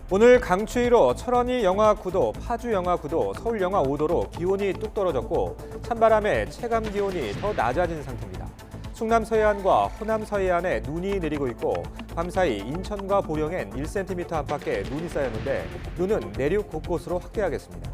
오늘 강추위로 철원이 영하 9도, 파주 영하 9도, 서울 영하 5도로 기온이 뚝 떨어졌고 찬바람에 체감 기온이 더 낮아진 상태입니다. 충남 서해안과 호남 서해안에 눈이 내리고 있고 밤사이 인천과 보령엔 1cm 안팎의 눈이 쌓였는데 눈은 내륙 곳곳으로 확대하겠습니다.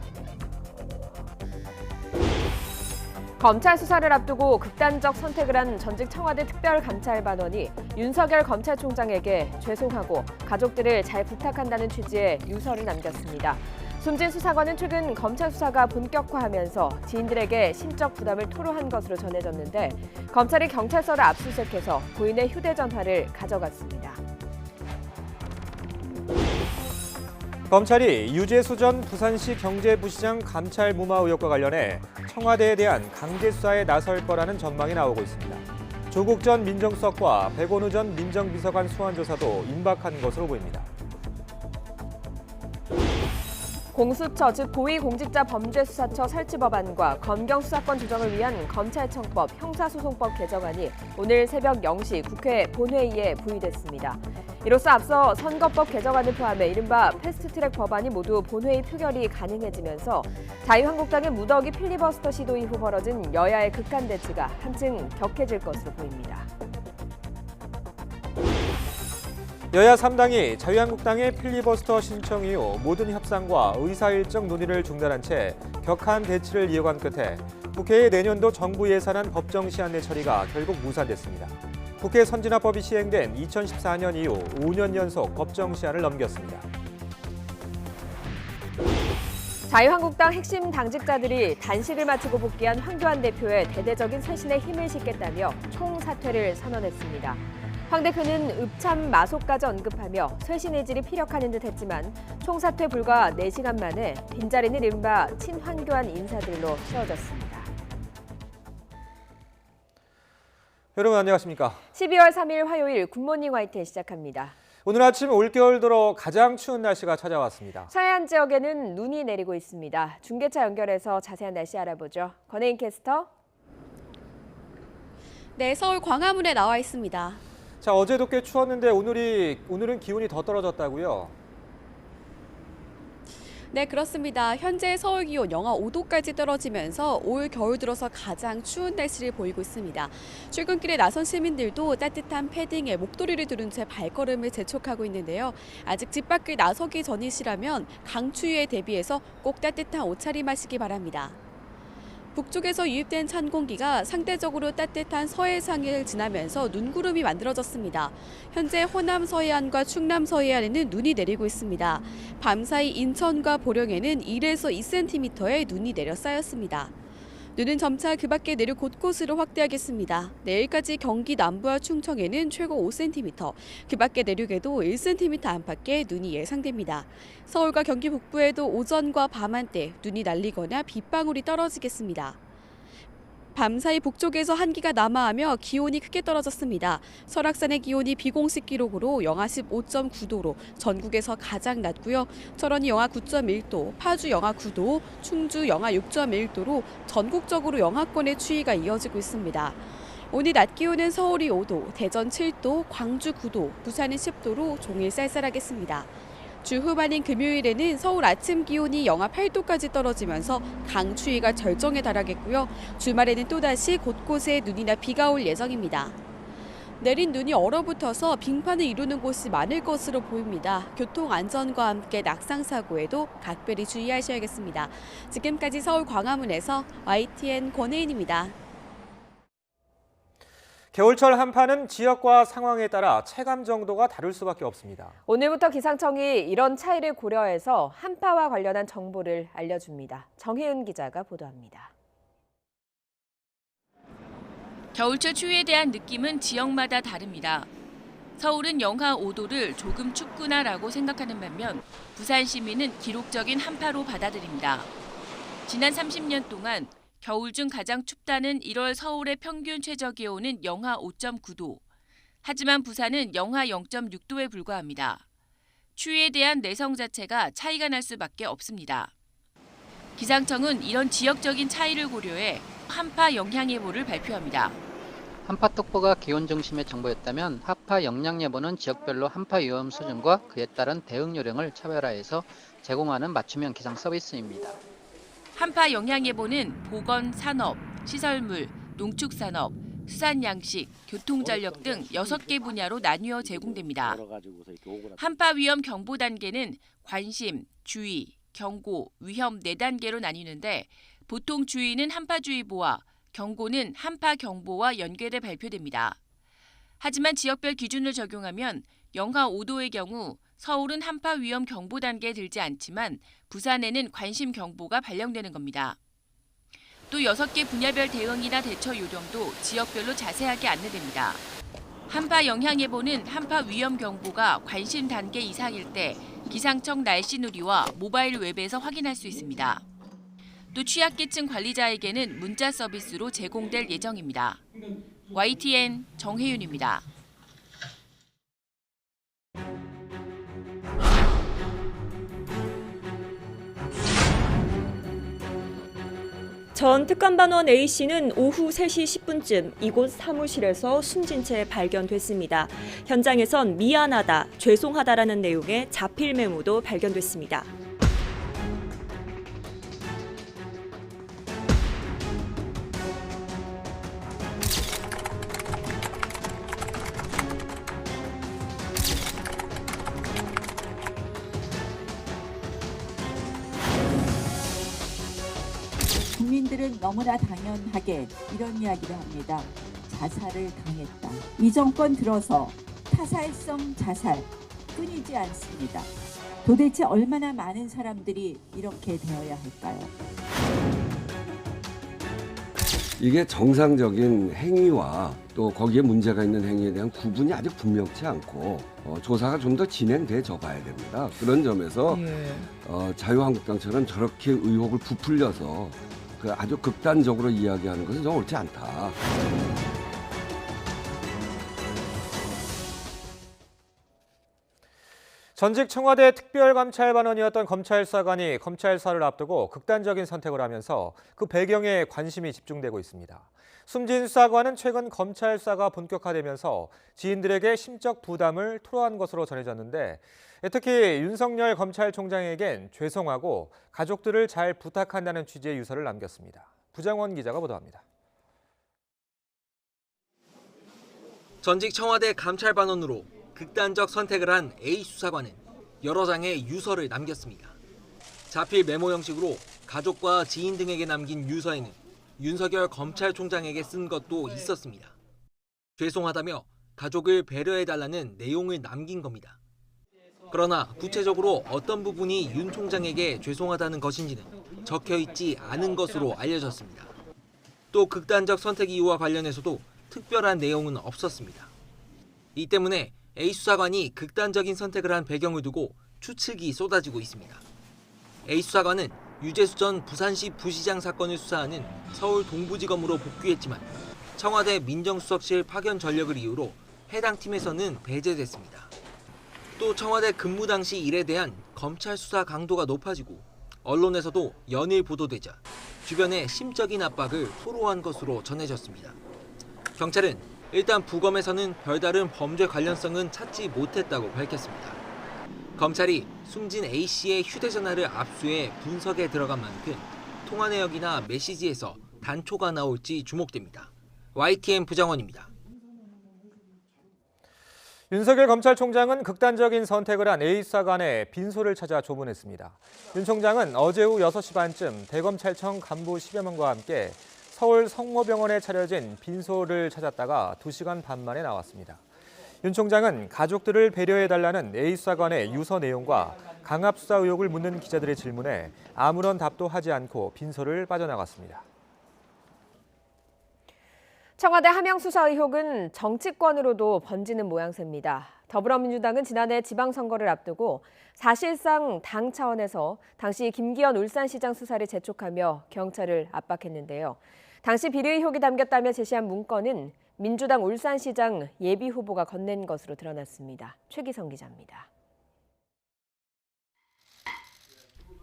검찰 수사를 앞두고 극단적 선택을 한 전직 청와대 특별감찰반원이 윤석열 검찰총장에게 죄송하고 가족들을 잘 부탁한다는 취지의 유서를 남겼습니다. 숨진 수사관은 최근 검찰 수사가 본격화하면서 지인들에게 심적 부담을 토로한 것으로 전해졌는데 검찰이 경찰서를 압수수색해서 부인의 휴대전화를 가져갔습니다. 검찰이 유재수 전 부산시 경제부시장 감찰 무마 의혹과 관련해 청와대에 대한 강제 수사에 나설 거라는 전망이 나오고 있습니다. 조국 전 민정수석과 백원우 전 민정비서관 소환 조사도 임박한 것으로 보입니다. 공수처, 즉 고위공직자범죄수사처 설치 법안과 검경수사권 조정을 위한 검찰청법, 형사소송법 개정안이 오늘 새벽 0시 국회 본회의에 부의됐습니다. 이로써 앞서 선거법 개정안을 포함해 이른바 패스트트랙 법안이 모두 본회의 표결이 가능해지면서 자유한국당의 무더기 필리버스터 시도 이후 벌어진 여야의 극한 대치가 한층 격해질 것으로 보입니다. 여야 3당이 자유한국당의 필리버스터 신청 이후 모든 협상과 의사일정 논의를 중단한 채 격한 대치를 이어간 끝에 국회의 내년도 정부 예산안 법정 시한 내 처리가 결국 무산됐습니다. 국회 선진화법이 시행된 2014년 이후 5년 연속 법정 시한을 넘겼습니다. 자유한국당 핵심 당직자들이 단식을 마치고 복귀한 황교안 대표의 대대적인 쇄신에 힘을 싣겠다며 총사퇴를 선언했습니다. 황 대표는 읍참 마소까지 언급하며 쇄신 의지를 피력하는 듯 했지만 총사퇴 불과 4시간 만에 빈자리는 이른바 친황교안 인사들로 채워졌습니다. 여러분 안녕하십니까? 12월 3일 화요일 굿모닝 화이트 시작합니다. 오늘 아침 올겨울 들어 가장 추운 날씨가 찾아왔습니다. 서해안 지역에는 눈이 내리고 있습니다. 중계차 연결해서 자세한 날씨 알아보죠. 권혜인 캐스터. 네, 서울 광화문에 나와 있습니다. 자, 어제도 꽤 추웠는데 오늘은 기온이 더 떨어졌다고요? 네, 그렇습니다. 현재 서울 기온 영하 5도까지 떨어지면서 올 겨울 들어서 가장 추운 날씨를 보이고 있습니다. 출근길에 나선 시민들도 따뜻한 패딩에 목도리를 두른 채 발걸음을 재촉하고 있는데요. 아직 집 밖을 나서기 전이시라면 강추위에 대비해서 꼭 따뜻한 옷차림하시기 바랍니다. 북쪽에서 유입된 찬 공기가 상대적으로 따뜻한 서해상을 지나면서 눈구름이 만들어졌습니다. 현재 호남 서해안과 충남 서해안에는 눈이 내리고 있습니다. 밤사이 인천과 보령에는 1에서 2cm의 눈이 내려 쌓였습니다. 눈은 점차 그 밖에 내륙 곳곳으로 확대하겠습니다. 내일까지 경기 남부와 충청에는 최고 5cm, 그 밖에 내륙에도 1cm 안팎의 눈이 예상됩니다. 서울과 경기 북부에도 오전과 밤 한때 눈이 날리거나 빗방울이 떨어지겠습니다. 밤사이 북쪽에서 한기가 남하하며 기온이 크게 떨어졌습니다. 설악산의 기온이 비공식 기록으로 영하 15.9도로 전국에서 가장 낮고요. 철원이 영하 9.1도, 파주 영하 9도, 충주 영하 6.1도로 전국적으로 영하권의 추위가 이어지고 있습니다. 오늘 낮 기온은 서울이 5도, 대전 7도, 광주 9도, 부산은 10도로 종일 쌀쌀하겠습니다. 주 후반인 금요일에는 서울 아침 기온이 영하 8도까지 떨어지면서 강추위가 절정에 달하겠고요. 주말에는 또다시 곳곳에 눈이나 비가 올 예정입니다. 내린 눈이 얼어붙어서 빙판을 이루는 곳이 많을 것으로 보입니다. 교통 안전과 함께 낙상 사고에도 각별히 주의하셔야겠습니다. 지금까지 서울 광화문에서 YTN 권혜인입니다. 겨울철 한파는 지역과 상황에 따라 체감 정도가 다를 수밖에 없습니다. 오늘부터 기상청이 이런 차이를 고려해서 한파와 관련한 정보를 알려줍니다. 정혜은 기자가 보도합니다. 겨울철 추위에 대한 느낌은 지역마다 다릅니다. 서울은 영하 5도를 조금 춥구나라고 생각하는 반면 부산 시민은 기록적인 한파로 받아들입니다. 지난 30년 동안 겨울 중 가장 춥다는 1월 서울의 평균 최저 기온은 영하 5.9도. 하지만 부산은 영하 0.6도에 불과합니다. 추위에 대한 내성 자체가 차이가 날 수밖에 없습니다. 기상청은 이런 지역적인 차이를 고려해 한파 영향예보를 발표합니다. 한파 특보가 기온 중심의 정보였다면 한파 영향 예보는 지역별로 한파 위험 수준과 그에 따른 대응 요령을 차별화해서 제공하는 맞춤형 기상 서비스입니다. 한파 영향 예보는 보건, 산업, 시설물, 농축산업, 수산양식, 교통전력 등 6개 분야로 나뉘어 제공됩니다. 한파 위험 경보 단계는 관심, 주의, 경고, 위험 4단계로 나뉘는데 보통 주의는 한파주의보와 경고는 한파경보와 연계돼 발표됩니다. 하지만 지역별 기준을 적용하면 영하 5도의 경우 서울은 한파 위험 경보 단계에 들지 않지만 부산에는 관심 경보가 발령되는 겁니다. 또 6개 분야별 대응이나 대처 요령도 지역별로 자세하게 안내됩니다. 한파 영향 예보는 한파 위험 경보가 관심 단계 이상일 때 기상청 날씨 누리와 모바일 웹에서 확인할 수 있습니다. 또 취약계층 관리자에게는 문자 서비스로 제공될 예정입니다. YTN 정혜윤입니다. 전 특감반원 A씨는 오후 3시 10분쯤 이곳 사무실에서 숨진 채 발견됐습니다. 현장에선 미안하다, 죄송하다라는 내용의 자필 메모도 발견됐습니다. 국민들은 너무나 당연하게 이런 이야기를 합니다. 자살을 당했다. 이 정권 들어서 타살성 자살 끊이지 않습니다. 도대체 얼마나 많은 사람들이 이렇게 되어야 할까요? 이게 정상적인 행위와 또 거기에 문제가 있는 행위에 대한 구분이 아직 분명치 않고 조사가 좀 더 진행돼져 봐야 됩니다. 그런 점에서 자유한국당처럼 저렇게 의혹을 부풀려서 아주 극단적으로 이야기하는 것은 좀 옳지 않다. 전직 청와대 특별감찰반원이었던 검찰 수사관이 검찰 수사를 앞두고 극단적인 선택을 하면서 그 배경에 관심이 집중되고 있습니다. 숨진 수사관은 최근 검찰 수사가 본격화되면서 지인들에게 심적 부담을 토로한 것으로 전해졌는데 특히 윤석열 검찰총장에겐 죄송하고 가족들을 잘 부탁한다는 취지의 유서를 남겼습니다. 부장원 기자가 보도합니다. 전직 청와대 감찰반원으로 극단적 선택을 한 A 수사관은 여러 장의 유서를 남겼습니다. 자필 메모 형식으로 가족과 지인 등에게 남긴 유서에는 윤석열 검찰총장에게 쓴 것도 있었습니다. 죄송하다며 가족을 배려해달라는 내용을 남긴 겁니다. 그러나 구체적으로 어떤 부분이 윤 총장에게 죄송하다는 것인지는 적혀있지 않은 것으로 알려졌습니다. 또 극단적 선택 이유와 관련해서도 특별한 내용은 없었습니다. 이 때문에 A 수사관이 극단적인 선택을 한 배경을 두고 추측이 쏟아지고 있습니다. A 수사관은 유재수 전 부산시 부시장 사건을 수사하는 서울 동부지검으로 복귀했지만 청와대 민정수석실 파견 전력을 이유로 해당 팀에서는 배제됐습니다. 또 청와대 근무 당시 일에 대한 검찰 수사 강도가 높아지고 언론에서도 연일 보도되자 주변에 심적인 압박을 토로한 것으로 전해졌습니다. 경찰은 일단 부검에서는 별다른 범죄 관련성은 찾지 못했다고 밝혔습니다. 검찰이 숨진 A씨의 휴대전화를 압수해 분석에 들어간 만큼 통화 내역이나 메시지에서 단초가 나올지 주목됩니다. YTN 부장원입니다. 윤석열 검찰총장은 극단적인 선택을 한 A 수사관의 빈소를 찾아 조문했습니다. 윤 총장은 어제 오후 6시 반쯤 대검찰청 간부 10여 명과 함께 서울 성모병원에 차려진 빈소를 찾았다가 2시간 반 만에 나왔습니다. 윤 총장은 가족들을 배려해달라는 A 수사관의 유서 내용과 강압 수사 의혹을 묻는 기자들의 질문에 아무런 답도 하지 않고 빈소를 빠져나갔습니다. 청와대 하명 수사 의혹은 정치권으로도 번지는 모양새입니다. 더불어민주당은 지난해 지방선거를 앞두고 사실상 당 차원에서 당시 김기현 울산시장 수사를 재촉하며 경찰을 압박했는데요. 당시 비리 의혹이 담겼다며 제시한 문건은 민주당 울산시장 예비후보가 건넨 것으로 드러났습니다. 최기성 기자입니다.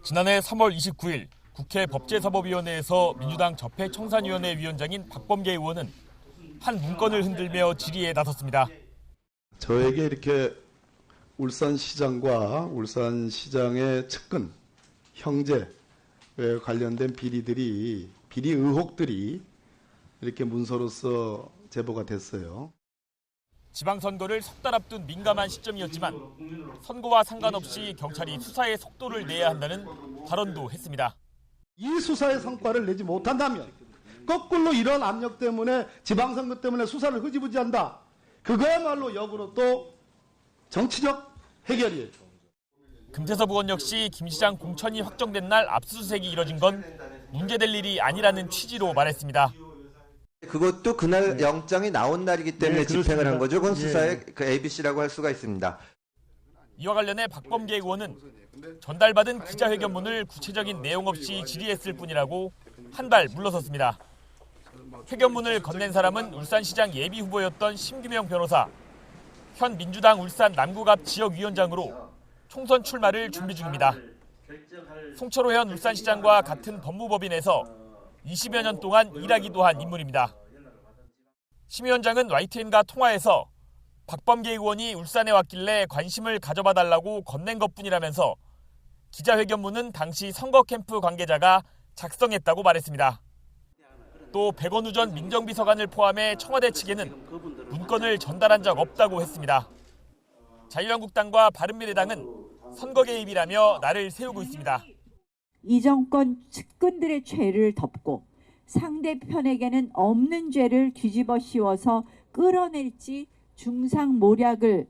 지난해 3월 29일 국회 법제사법위원회에서 민주당 적폐청산위원회 위원장인 박범계 의원은 한 문건을 흔들며 질의에 나섰습니다. 저에게 이렇게 울산시장과 울산시장의 측근, 형제에 관련된 비리 의혹들이 이렇게 문서로서 제보가 됐어요. 지방선거를 석 달 앞둔 민감한 시점이었지만 선거와 상관없이 경찰이 수사의 속도를 내야 한다는 발언도 했습니다. 이 수사의 성과를 내지 못한다면 거꾸로 이런 압력 때문에 지방선거 때문에 수사를 흐지부지한다. 그거야말로 역으로 또 정치적 해결이에요. 금태섭 의원 역시 김 시장 공천이 확정된 날 압수수색이 이뤄진 건 문제될 일이 아니라는 취지로 말했습니다. 그것도 그날 영장이 나온 날이기 때문에 집행을 한 거죠. 그건 수사의 그 ABC라고 할 수가 있습니다. 이와 관련해 박범계 의원은 전달받은 기자회견문을 구체적인 내용 없이 질의했을 뿐이라고 한 발 물러섰습니다. 회견문을 건넨 사람은 울산시장 예비후보였던 심규명 변호사, 현 민주당 울산 남구갑 지역위원장으로 총선 출마를 준비 중입니다. 송철호 현 울산시장과 같은 법무법인에서 20여 년 동안 일하기도 한 인물입니다. 심 위원장은 YTN과 통화에서 박범계 의원이 울산에 왔길래 관심을 가져봐달라고 건넨 것뿐이라면서 기자회견문은 당시 선거 캠프 관계자가 작성했다고 말했습니다. 또 백원우 전 민정비서관을 포함해 청와대 측에는 문건을 전달한 적 없다고 했습니다. 자유한국당과 바른미래당은 선거 개입이라며 나를 세우고 있습니다. 이 정권 측근들의 죄를 덮고 상대편에게는 없는 죄를 뒤집어 씌워서 끌어낼지 중상모략을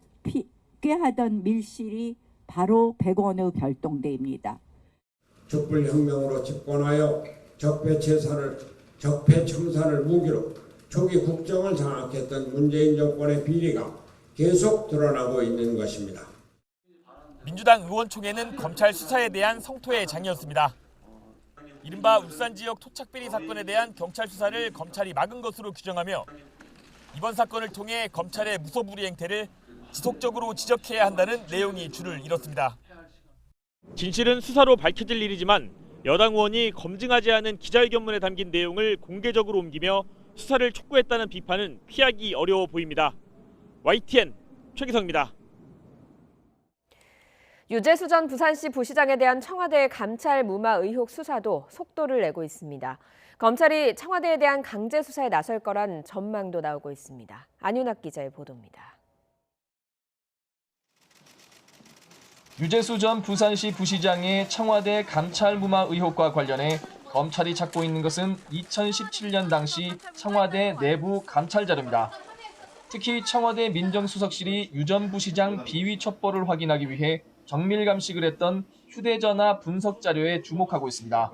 꾀하던 밀실이 바로 백원우 별동대입니다. 촛불혁명으로 집권하여 적폐청산을 무기로 초기 국정을 장악했던 문재인 정권의 비리가 계속 드러나고 있는 것입니다. 민주당 의원총회는 검찰 수사에 대한 성토의 장이었습니다. 이른바 울산 지역 토착비리 사건에 대한 경찰 수사를 검찰이 막은 것으로 규정하며 이번 사건을 통해 검찰의 무소불위 행태를 지속적으로 지적해야 한다는 내용이 줄을 이뤘습니다. 진실은 수사로 밝혀질 일이지만 여당 의원이 검증하지 않은 기자회견문에 담긴 내용을 공개적으로 옮기며 수사를 촉구했다는 비판은 피하기 어려워 보입니다. YTN 최기성입니다. 유재수 전 부산시 부시장에 대한 청와대 감찰 무마 의혹 수사도 속도를 내고 있습니다. 검찰이 청와대에 대한 강제 수사에 나설 거란 전망도 나오고 있습니다. 안윤학 기자의 보도입니다. 유재수 전 부산시 부시장의 청와대 감찰 무마 의혹과 관련해 검찰이 찾고 있는 것은 2017년 당시 청와대 내부 감찰 자료입니다. 특히 청와대 민정수석실이 유 전 부시장 비위 첩보를 확인하기 위해 정밀 감식을 했던 휴대전화 분석 자료에 주목하고 있습니다.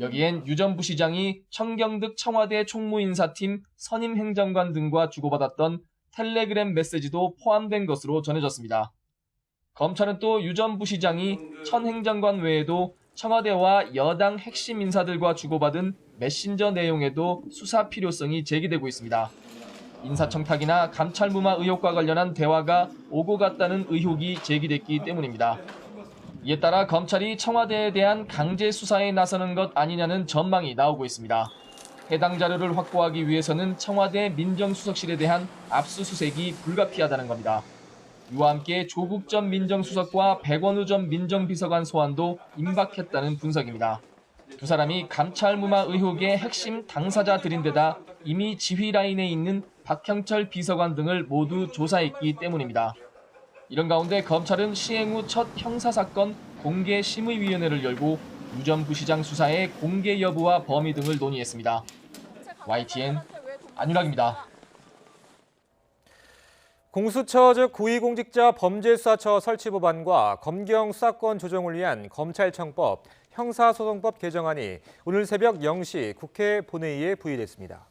여기엔 유 전 부시장이 청경득 청와대 총무인사팀 선임 행정관 등과 주고받았던 텔레그램 메시지도 포함된 것으로 전해졌습니다. 검찰은 또 유 전 부시장이 천 행정관 외에도 청와대와 여당 핵심 인사들과 주고받은 메신저 내용에도 수사 필요성이 제기되고 있습니다. 인사청탁이나 감찰 무마 의혹과 관련한 대화가 오고 갔다는 의혹이 제기됐기 때문입니다. 이에 따라 검찰이 청와대에 대한 강제 수사에 나서는 것 아니냐는 전망이 나오고 있습니다. 해당 자료를 확보하기 위해서는 청와대 민정수석실에 대한 압수수색이 불가피하다는 겁니다. 이와 함께 조국 전 민정수석과 백원우 전 민정비서관 소환도 임박했다는 분석입니다. 두 사람이 감찰 무마 의혹의 핵심 당사자들인데다 이미 지휘 라인에 있는 박형철 비서관 등을 모두 조사했기 때문입니다. 이런 가운데 검찰은 시행 후 첫 형사사건 공개심의위원회를 열고 유 전 부시장 수사의 공개 여부와 범위 등을 논의했습니다. YTN 안윤학입니다. 공수처 즉 고위공직자 범죄수사처 설치 법안과 검경 수사권 조정을 위한 검찰청법, 형사소송법 개정안이 오늘 새벽 0시 국회 본회의에 부의됐습니다.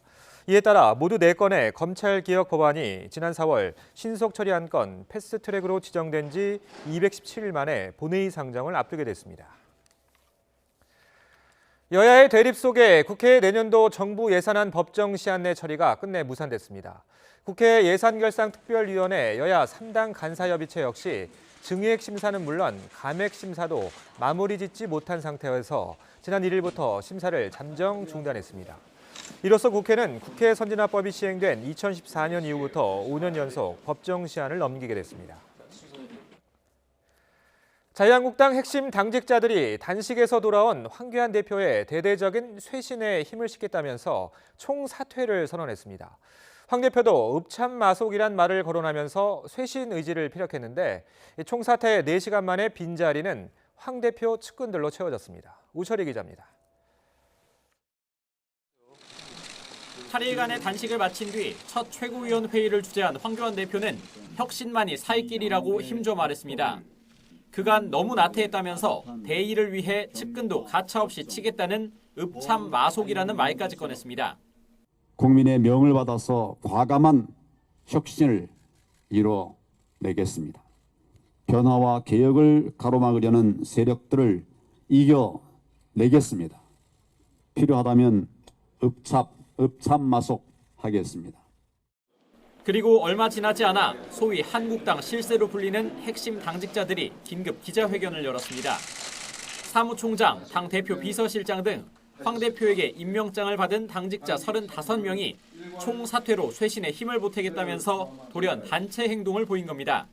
이에 따라 모두 4건의 검찰개혁 법안이 지난 4월 신속 처리 한 건 패스트트랙으로 지정된 지 217일 만에 본회의 상정을 앞두게 됐습니다. 여야의 대립 속에 국회 내년도 정부 예산안 법정 시한 내 처리가 끝내 무산됐습니다. 국회 예산결상특별위원회 여야 3당 간사협의체 역시 증액 심사는 물론 감액 심사도 마무리 짓지 못한 상태여서 지난 1일부터 심사를 잠정 중단했습니다. 이로써 국회는 국회 선진화법이 시행된 2014년 이후부터 5년 연속 법정 시한을 넘기게 됐습니다. 자유한국당 핵심 당직자들이 단식에서 돌아온 황교안 대표의 대대적인 쇄신에 힘을 싣겠다면서 총사퇴를 선언했습니다. 황 대표도 읍참마속이란 말을 거론하면서 쇄신 의지를 피력했는데 총사퇴 4시간 만에 빈자리는 황 대표 측근들로 채워졌습니다. 우철희 기자입니다. 8일간의 단식을 마친 뒤 첫 최고위원 회의를 주재한 황교안 대표는 혁신만이 살 길이라고 힘줘 말했습니다. 그간 너무 나태했다면서 대의를 위해 측근도 가차없이 치겠다는 읍참마속이라는 말까지 꺼냈습니다. 국민의 명을 받아서 과감한 혁신을 이뤄내겠습니다. 변화와 개혁을 가로막으려는 세력들을 이겨내겠습니다. 필요하다면 읍참마속 하겠습니다. 그리고 얼마 지나지 않아 소위 한국당 실세로 불리는 핵심 당직자들이 긴급 기자회견을 열었습니다. 사무총장, 당대표 비서실장 등 황 대표에게 임명장을 받은 당직자 35명이 총사퇴로 쇄신에 힘을 보태겠다면서 돌연 단체 행동을 보인 겁니다.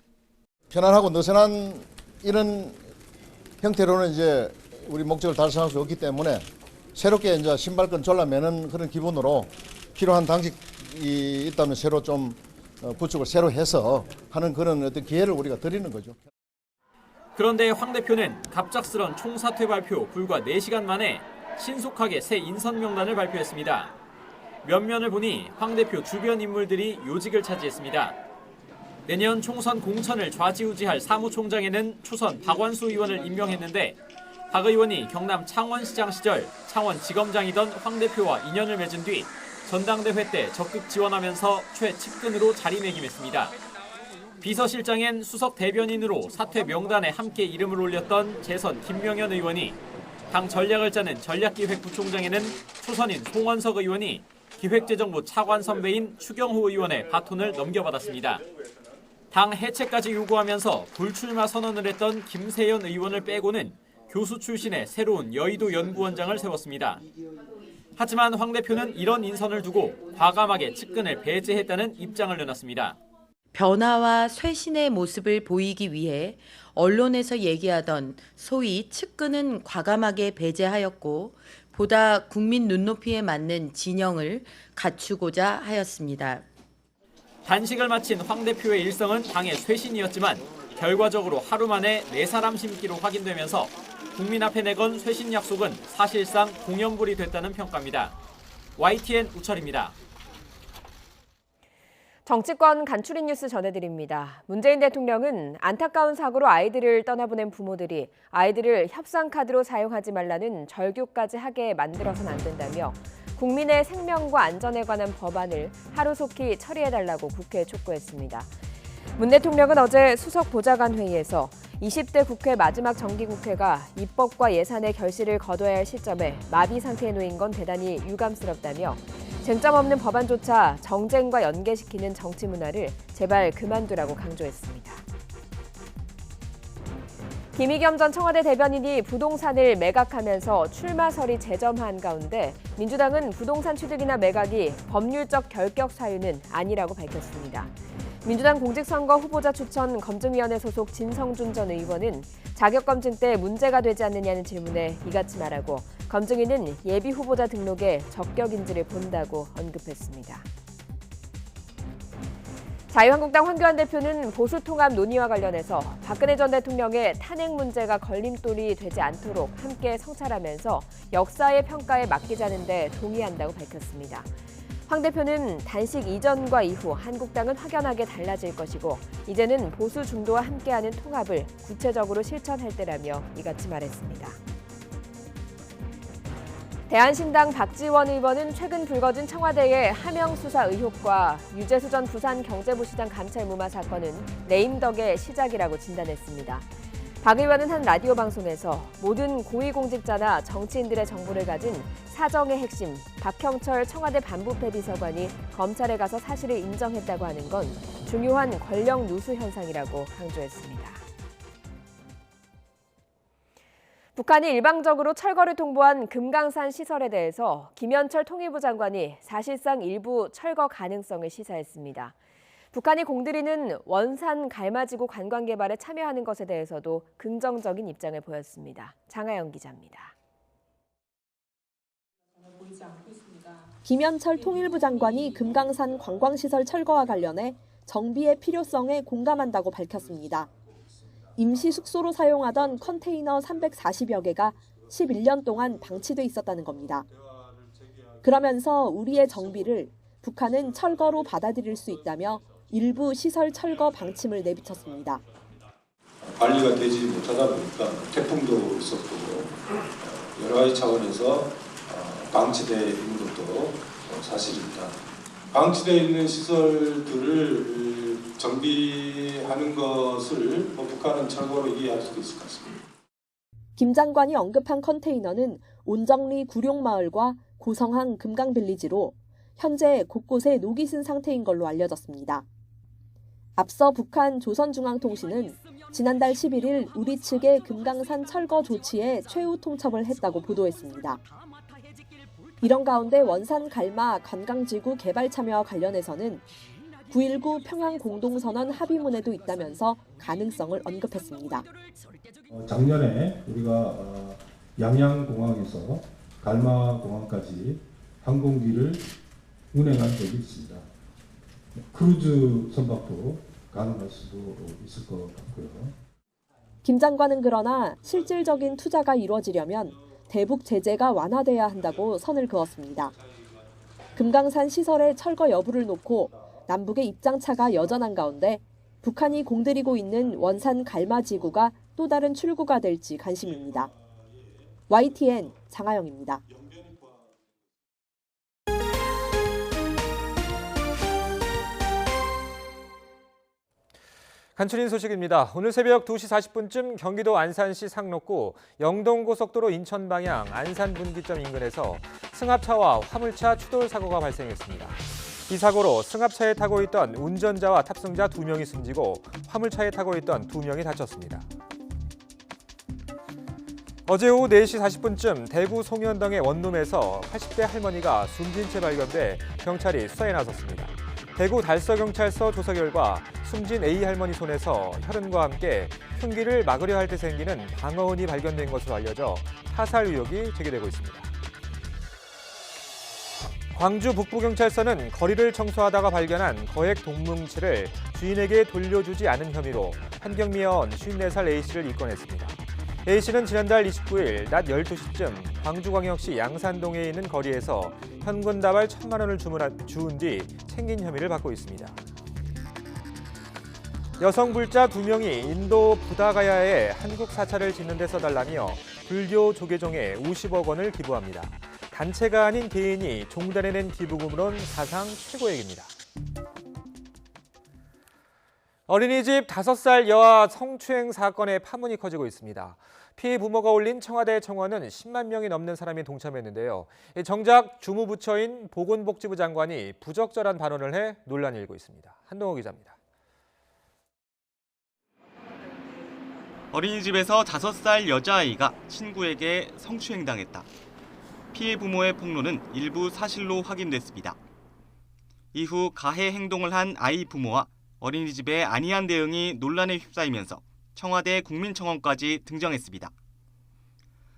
편안하고 느슨한 이런 형태로는 이제 우리 목적을 달성할 수 없기 때문에 새롭게 이제 신발끈 졸라매는 그런 기분으로 필요한 당직이 있다면 새로 좀 구축을 새로 해서 하는 그런 어떤 기회를 우리가 드리는 거죠. 그런데 황 대표는 갑작스런 총사퇴 발표 불과 4시간 만에 신속하게 새 인선 명단을 발표했습니다. 면면을 보니 황 대표 주변 인물들이 요직을 차지했습니다. 내년 총선 공천을 좌지우지할 사무총장에는 초선 박완수 의원을 임명했는데 박 의원이 경남 창원시장 시절 창원지검장이던 황 대표와 인연을 맺은 뒤 전당대회 때 적극 지원하면서 최측근으로 자리매김했습니다. 비서실장엔 수석 대변인으로 사퇴 명단에 함께 이름을 올렸던 재선 김명현 의원이, 당 전략을 짜는 전략기획부총장에는 초선인 송원석 의원이 기획재정부 차관 선배인 추경호 의원의 바톤을 넘겨받았습니다. 당 해체까지 요구하면서 불출마 선언을 했던 김세연 의원을 빼고는 교수 출신의 새로운 여의도 연구원장을 세웠습니다. 하지만 황 대표는 이런 인선을 두고 과감하게 측근을 배제했다는 입장을 내놨습니다. 변화와 쇄신의 모습을 보이기 위해 언론에서 얘기하던 소위 측근은 과감하게 배제하였고 보다 국민 눈높이에 맞는 진영을 갖추고자 하였습니다. 단식을 마친 황 대표의 일성은 당의 쇄신이었지만 결과적으로 하루 만에 4사람 심기로 확인되면서 국민 앞에 내건 쇄신 약속은 사실상 공연불이 됐다는 평가입니다. YTN 우철입니다. 정치권 간추린 뉴스 전해드립니다. 문재인 대통령은 안타까운 사고로 아이들을 떠나보낸 부모들이 아이들을 협상카드로 사용하지 말라는 절규까지 하게 만들어서는 안 된다며 국민의 생명과 안전에 관한 법안을 하루속히 처리해달라고 국회에 촉구했습니다. 문 대통령은 어제 수석 보좌관 회의에서 20대 국회 마지막 정기국회가 입법과 예산의 결실을 거둬야 할 시점에 마비 상태에 놓인 건 대단히 유감스럽다며 쟁점 없는 법안조차 정쟁과 연계시키는 정치 문화를 제발 그만두라고 강조했습니다. 김의겸 전 청와대 대변인이 부동산을 매각하면서 출마설이 재점화한 가운데 민주당은 부동산 취득이나 매각이 법률적 결격 사유는 아니라고 밝혔습니다. 민주당 공직선거 후보자 추천 검증위원회 소속 진성준 전 의원은 자격검증 때 문제가 되지 않느냐는 질문에 이같이 말하고 검증위는 예비 후보자 등록에 적격인지를 본다고 언급했습니다. 자유한국당 황교안 대표는 보수통합 논의와 관련해서 박근혜 전 대통령의 탄핵 문제가 걸림돌이 되지 않도록 함께 성찰하면서 역사의 평가에 맡기자는 데 동의한다고 밝혔습니다. 황 대표는 단식 이전과 이후 한국당은 확연하게 달라질 것이고 이제는 보수 중도와 함께하는 통합을 구체적으로 실천할 때라며 이같이 말했습니다. 대한신당 박지원 의원은 최근 불거진 청와대의 하명 수사 의혹과 유재수 전 부산경제부시장 감찰 무마 사건은 레임덕의 시작이라고 진단했습니다. 박 의원은 한 라디오 방송에서 모든 고위공직자나 정치인들의 정보를 가진 사정의 핵심 박형철 청와대 반부패 비서관이 검찰에 가서 사실을 인정했다고 하는 건 중요한 권력 누수 현상이라고 강조했습니다. 북한이 일방적으로 철거를 통보한 금강산 시설에 대해서 김현철 통일부 장관이 사실상 일부 철거 가능성을 시사했습니다. 북한이 공들이는 원산 갈마지구 관광 개발에 참여하는 것에 대해서도 긍정적인 입장을 보였습니다. 장하영 기자입니다. 김현철 통일부 장관이 금강산 관광시설 철거와 관련해 정비의 필요성에 공감한다고 밝혔습니다. 임시 숙소로 사용하던 컨테이너 340여 개가 11년 동안 방치돼 있었다는 겁니다. 그러면서 우리의 정비를 북한은 철거로 받아들일 수 있다며 일부 시설 철거 방침을 내비쳤습니다. 관리가 되지 못하다 보니까 태풍도 있었고 여러 가지 차원에서 방치되어 있는 것도 사실입니다. 방치되어 있는 시설들을 정비하는 것을 북한은 철거로 이해할 수도 있을 것 같습니다. 김 장관이 언급한 컨테이너는 온정리 구룡마을과 고성항 금강빌리지로 현재 곳곳에 녹이 쓴 상태인 걸로 알려졌습니다. 앞서 북한 조선중앙통신은 지난달 11일 우리 측의 금강산 철거 조치에 최후 통첩을 했다고 보도했습니다. 이런 가운데 원산 갈마 관광지구 개발 참여와 관련해서는 9.19 평양 공동선언 합의문에도 있다면서 가능성을 언급했습니다. 작년에 우리가 양양공항에서 갈마공항까지 항공기를 운행한 적이 있습니다. 크루즈 선박도 가능할 수도 있을 것 같고요. 김 장관은 그러나 실질적인 투자가 이루어지려면 대북 제재가 완화돼야 한다고 선을 그었습니다. 금강산 시설의 철거 여부를 놓고 남북의 입장차가 여전한 가운데 북한이 공들이고 있는 원산 갈마지구가 또 다른 출구가 될지 관심입니다. YTN 장하영입니다. 간추린 소식입니다. 오늘 새벽 2시 40분쯤 경기도 안산시 상록구 영동고속도로 인천 방향 안산 분기점 인근에서 승합차와 화물차 추돌 사고가 발생했습니다. 이 사고로 승합차에 타고 있던 운전자와 탑승자 2명이 숨지고 화물차에 타고 있던 2명이 다쳤습니다. 어제 오후 4시 40분쯤 대구 송현동의 원룸에서 80대 할머니가 숨진 채 발견돼 경찰이 수사에 나섰습니다. 대구 달서경찰서 조사 결과 숨진 A 할머니 손에서 혈흔과 함께 흉기를 막으려 할 때 생기는 방어흔이 발견된 것으로 알려져 타살 의혹이 제기되고 있습니다. 광주 북부경찰서는 거리를 청소하다가 발견한 거액 동뭉치를 주인에게 돌려주지 않은 혐의로 한경미원 54살 A씨를 입건했습니다. A씨는 지난달 29일 낮 12시쯤 광주광역시 양산동에 있는 거리에서 현금 다발 1,000만 원을 주운 뒤 챙긴 혐의를 받고 있습니다. 여성 불자 2명이 인도 부다가야에 한국 사찰을 짓는 데 써달라며 불교 조계종에 50억 원을 기부합니다. 단체가 아닌 개인이 종단에 낸 기부금으론 사상 최고액입니다. 어린이집 5살 여아 성추행 사건의 파문이 커지고 있습니다. 피해 부모가 올린 청와대 청원은 10만 명이 넘는 사람이 동참했는데요. 정작 주무부처인 보건복지부 장관이 부적절한 발언을 해 논란이 일고 있습니다. 한동호 기자입니다. 어린이집에서 5살 여자아이가 친구에게 성추행당했다. 피해 부모의 폭로는 일부 사실로 확인됐습니다. 이후 가해 행동을 한 아이 부모와 어린이집의 안이한 대응이 논란에 휩싸이면서 청와대 국민청원까지 등장했습니다.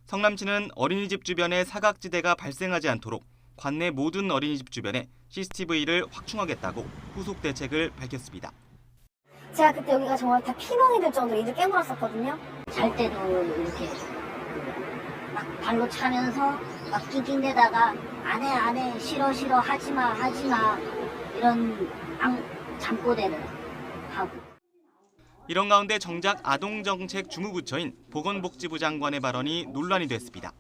성남시는 어린이집 주변에 사각지대가 발생하지 않도록 관내 모든 어린이집 주변에 CCTV를 확충하겠다고 후속 대책을 밝혔습니다. 제가 그때 여기가 정말 다 피멍이 될 정도로 이를 깨물었었거든요. 잘 때도 이렇게 막 발로 차면서 막 낑낑대다가 안 해 싫어 하지마 이런 잠꼬대를 하고. 이런 가운데 정작 아동정책 주무부처인 보건복지부 장관의 발언이 논란이 됐습니다.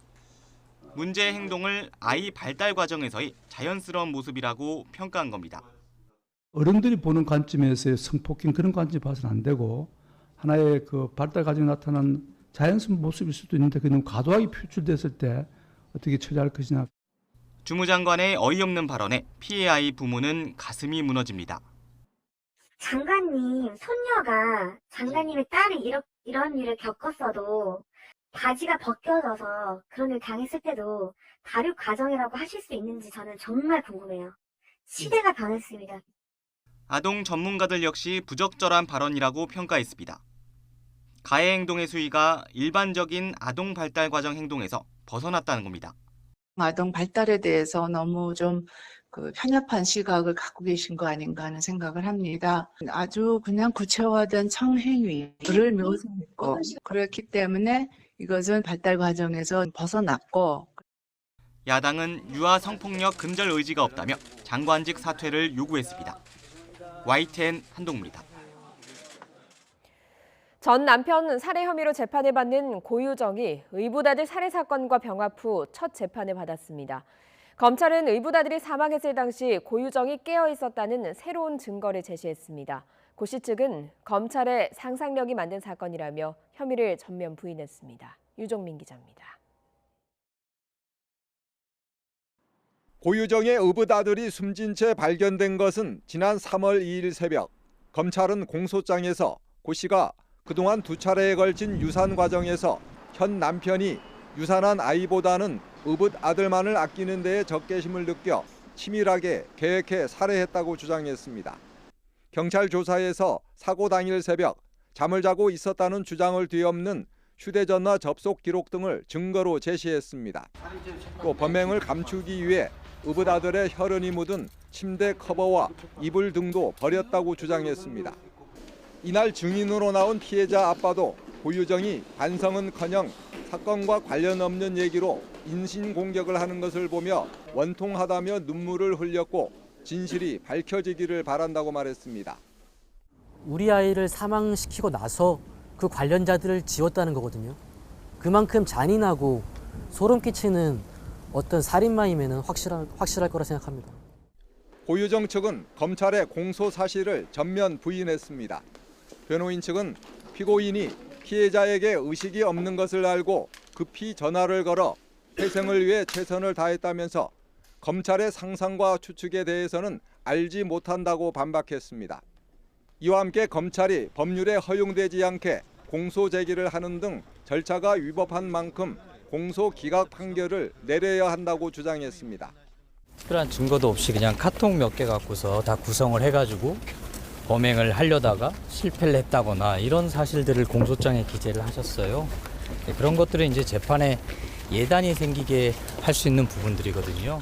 문제의 행동을 아이 발달 과정에서의 자연스러운 모습이라고 평가한 겁니다. 어른들이 보는 관점에서의 성폭행 그런 관점에 봐서는 안 되고 하나의 그 발달 과정에 나타난 자연스러운 모습일 수도 있는데 그게 너무 과도하게 표출됐을 때 어떻게 처리할 것이냐. 주무장관의 어이없는 발언에 피해 아이 부모는 가슴이 무너집니다. 장관님 손녀가 장관님의 딸이 이런 일을 겪었어도 바지가 벗겨져서 그런 일 당했을 때도 발육 과정이라고 하실 수 있는지 저는 정말 궁금해요. 시대가 변했습니다. 아동 전문가들 역시 부적절한 발언이라고 평가했습니다. 가해 행동의 수위가 일반적인 아동 발달 과정 행동에서 벗어났다는 겁니다. 아동 발달에 대해서 너무 좀 편협한 시각을 갖고 계신 거 아닌가 하는 생각을 합니다. 아주 그냥 구체화된 성행위를 묘사했고 그렇기 때문에 이것은 발달 과정에서 벗어났고 야당은 유아 성폭력 근절 의지가 없다며 장관직 사퇴를 요구했습니다. YTN 한동무입니다. 전 남편 살해 혐의로 재판을 받는 고유정이 의붓아들 살해 사건과 병합 후 첫 재판을 받았습니다. 검찰은 의붓아들이 사망했을 당시 고유정이 깨어 있었다는 새로운 증거를 제시했습니다. 고 씨 측은 검찰의 상상력이 만든 사건이라며 혐의를 전면 부인했습니다. 유종민 기자입니다. 고유정의 의붓아들이 숨진 채 발견된 것은 지난 3월 2일 새벽. 검찰은 공소장에서 고 씨가 그동안 2차례에 걸친 유산 과정에서 현 남편이 유산한 아이보다는 의붓아들만을 아끼는 데에 적개심을 느껴 치밀하게 계획해 살해했다고 주장했습니다. 경찰 조사에서 사고 당일 새벽 잠을 자고 있었다는 주장을 뒤엎는 휴대전화 접속 기록 등을 증거로 제시했습니다. 또 범행을 감추기 위해 의붓아들의 혈흔이 묻은 침대 커버와 이불 등도 버렸다고 주장했습니다. 이날 증인으로 나온 피해자 아빠도 고유정이 반성은커녕 사건과 관련 없는 얘기로 인신공격을 하는 것을 보며 원통하다며 눈물을 흘렸고 진실이 밝혀지기를 바란다고 말했습니다. 우리 아이를 사망시키고 나서 그 관련자들을 지웠다는 거거든요. 그만큼 잔인하고 소름 끼치는 어떤 살인마임에는 확실할 거라 생각합니다. 고유정 측은 검찰의 공소 사실을 전면 부인했습니다. 변호인 측은 피고인이 피해자에게 의식이 없는 것을 알고 급히 전화를 걸어 회생을 위해 최선을 다했다면서 검찰의 상상과 추측에 대해서는 알지 못한다고 반박했습니다. 이와 함께 검찰이 법률에 허용되지 않게 공소 제기를 하는 등 절차가 위법한 만큼 공소 기각 판결을 내려야 한다고 주장했습니다. 특별한 증거도 없이 그냥 카톡 몇 개 갖고서 다 구성을 해가지고 범행을 하려다가 실패를 했다거나 이런 사실들을 공소장에 기재를 하셨어요. 그런 것들은 이제 재판에 예단이 생기게 할 수 있는 부분들이거든요.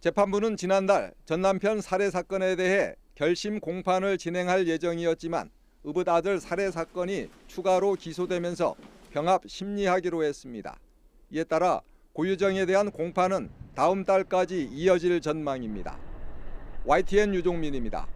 재판부는 지난달 전 남편 살해 사건에 대해 결심 공판을 진행할 예정이었지만 의붓아들 살해 사건이 추가로 기소되면서 병합 심리하기로 했습니다. 이에 따라 고유정에 대한 공판은 다음 달까지 이어질 전망입니다. YTN 유종민입니다.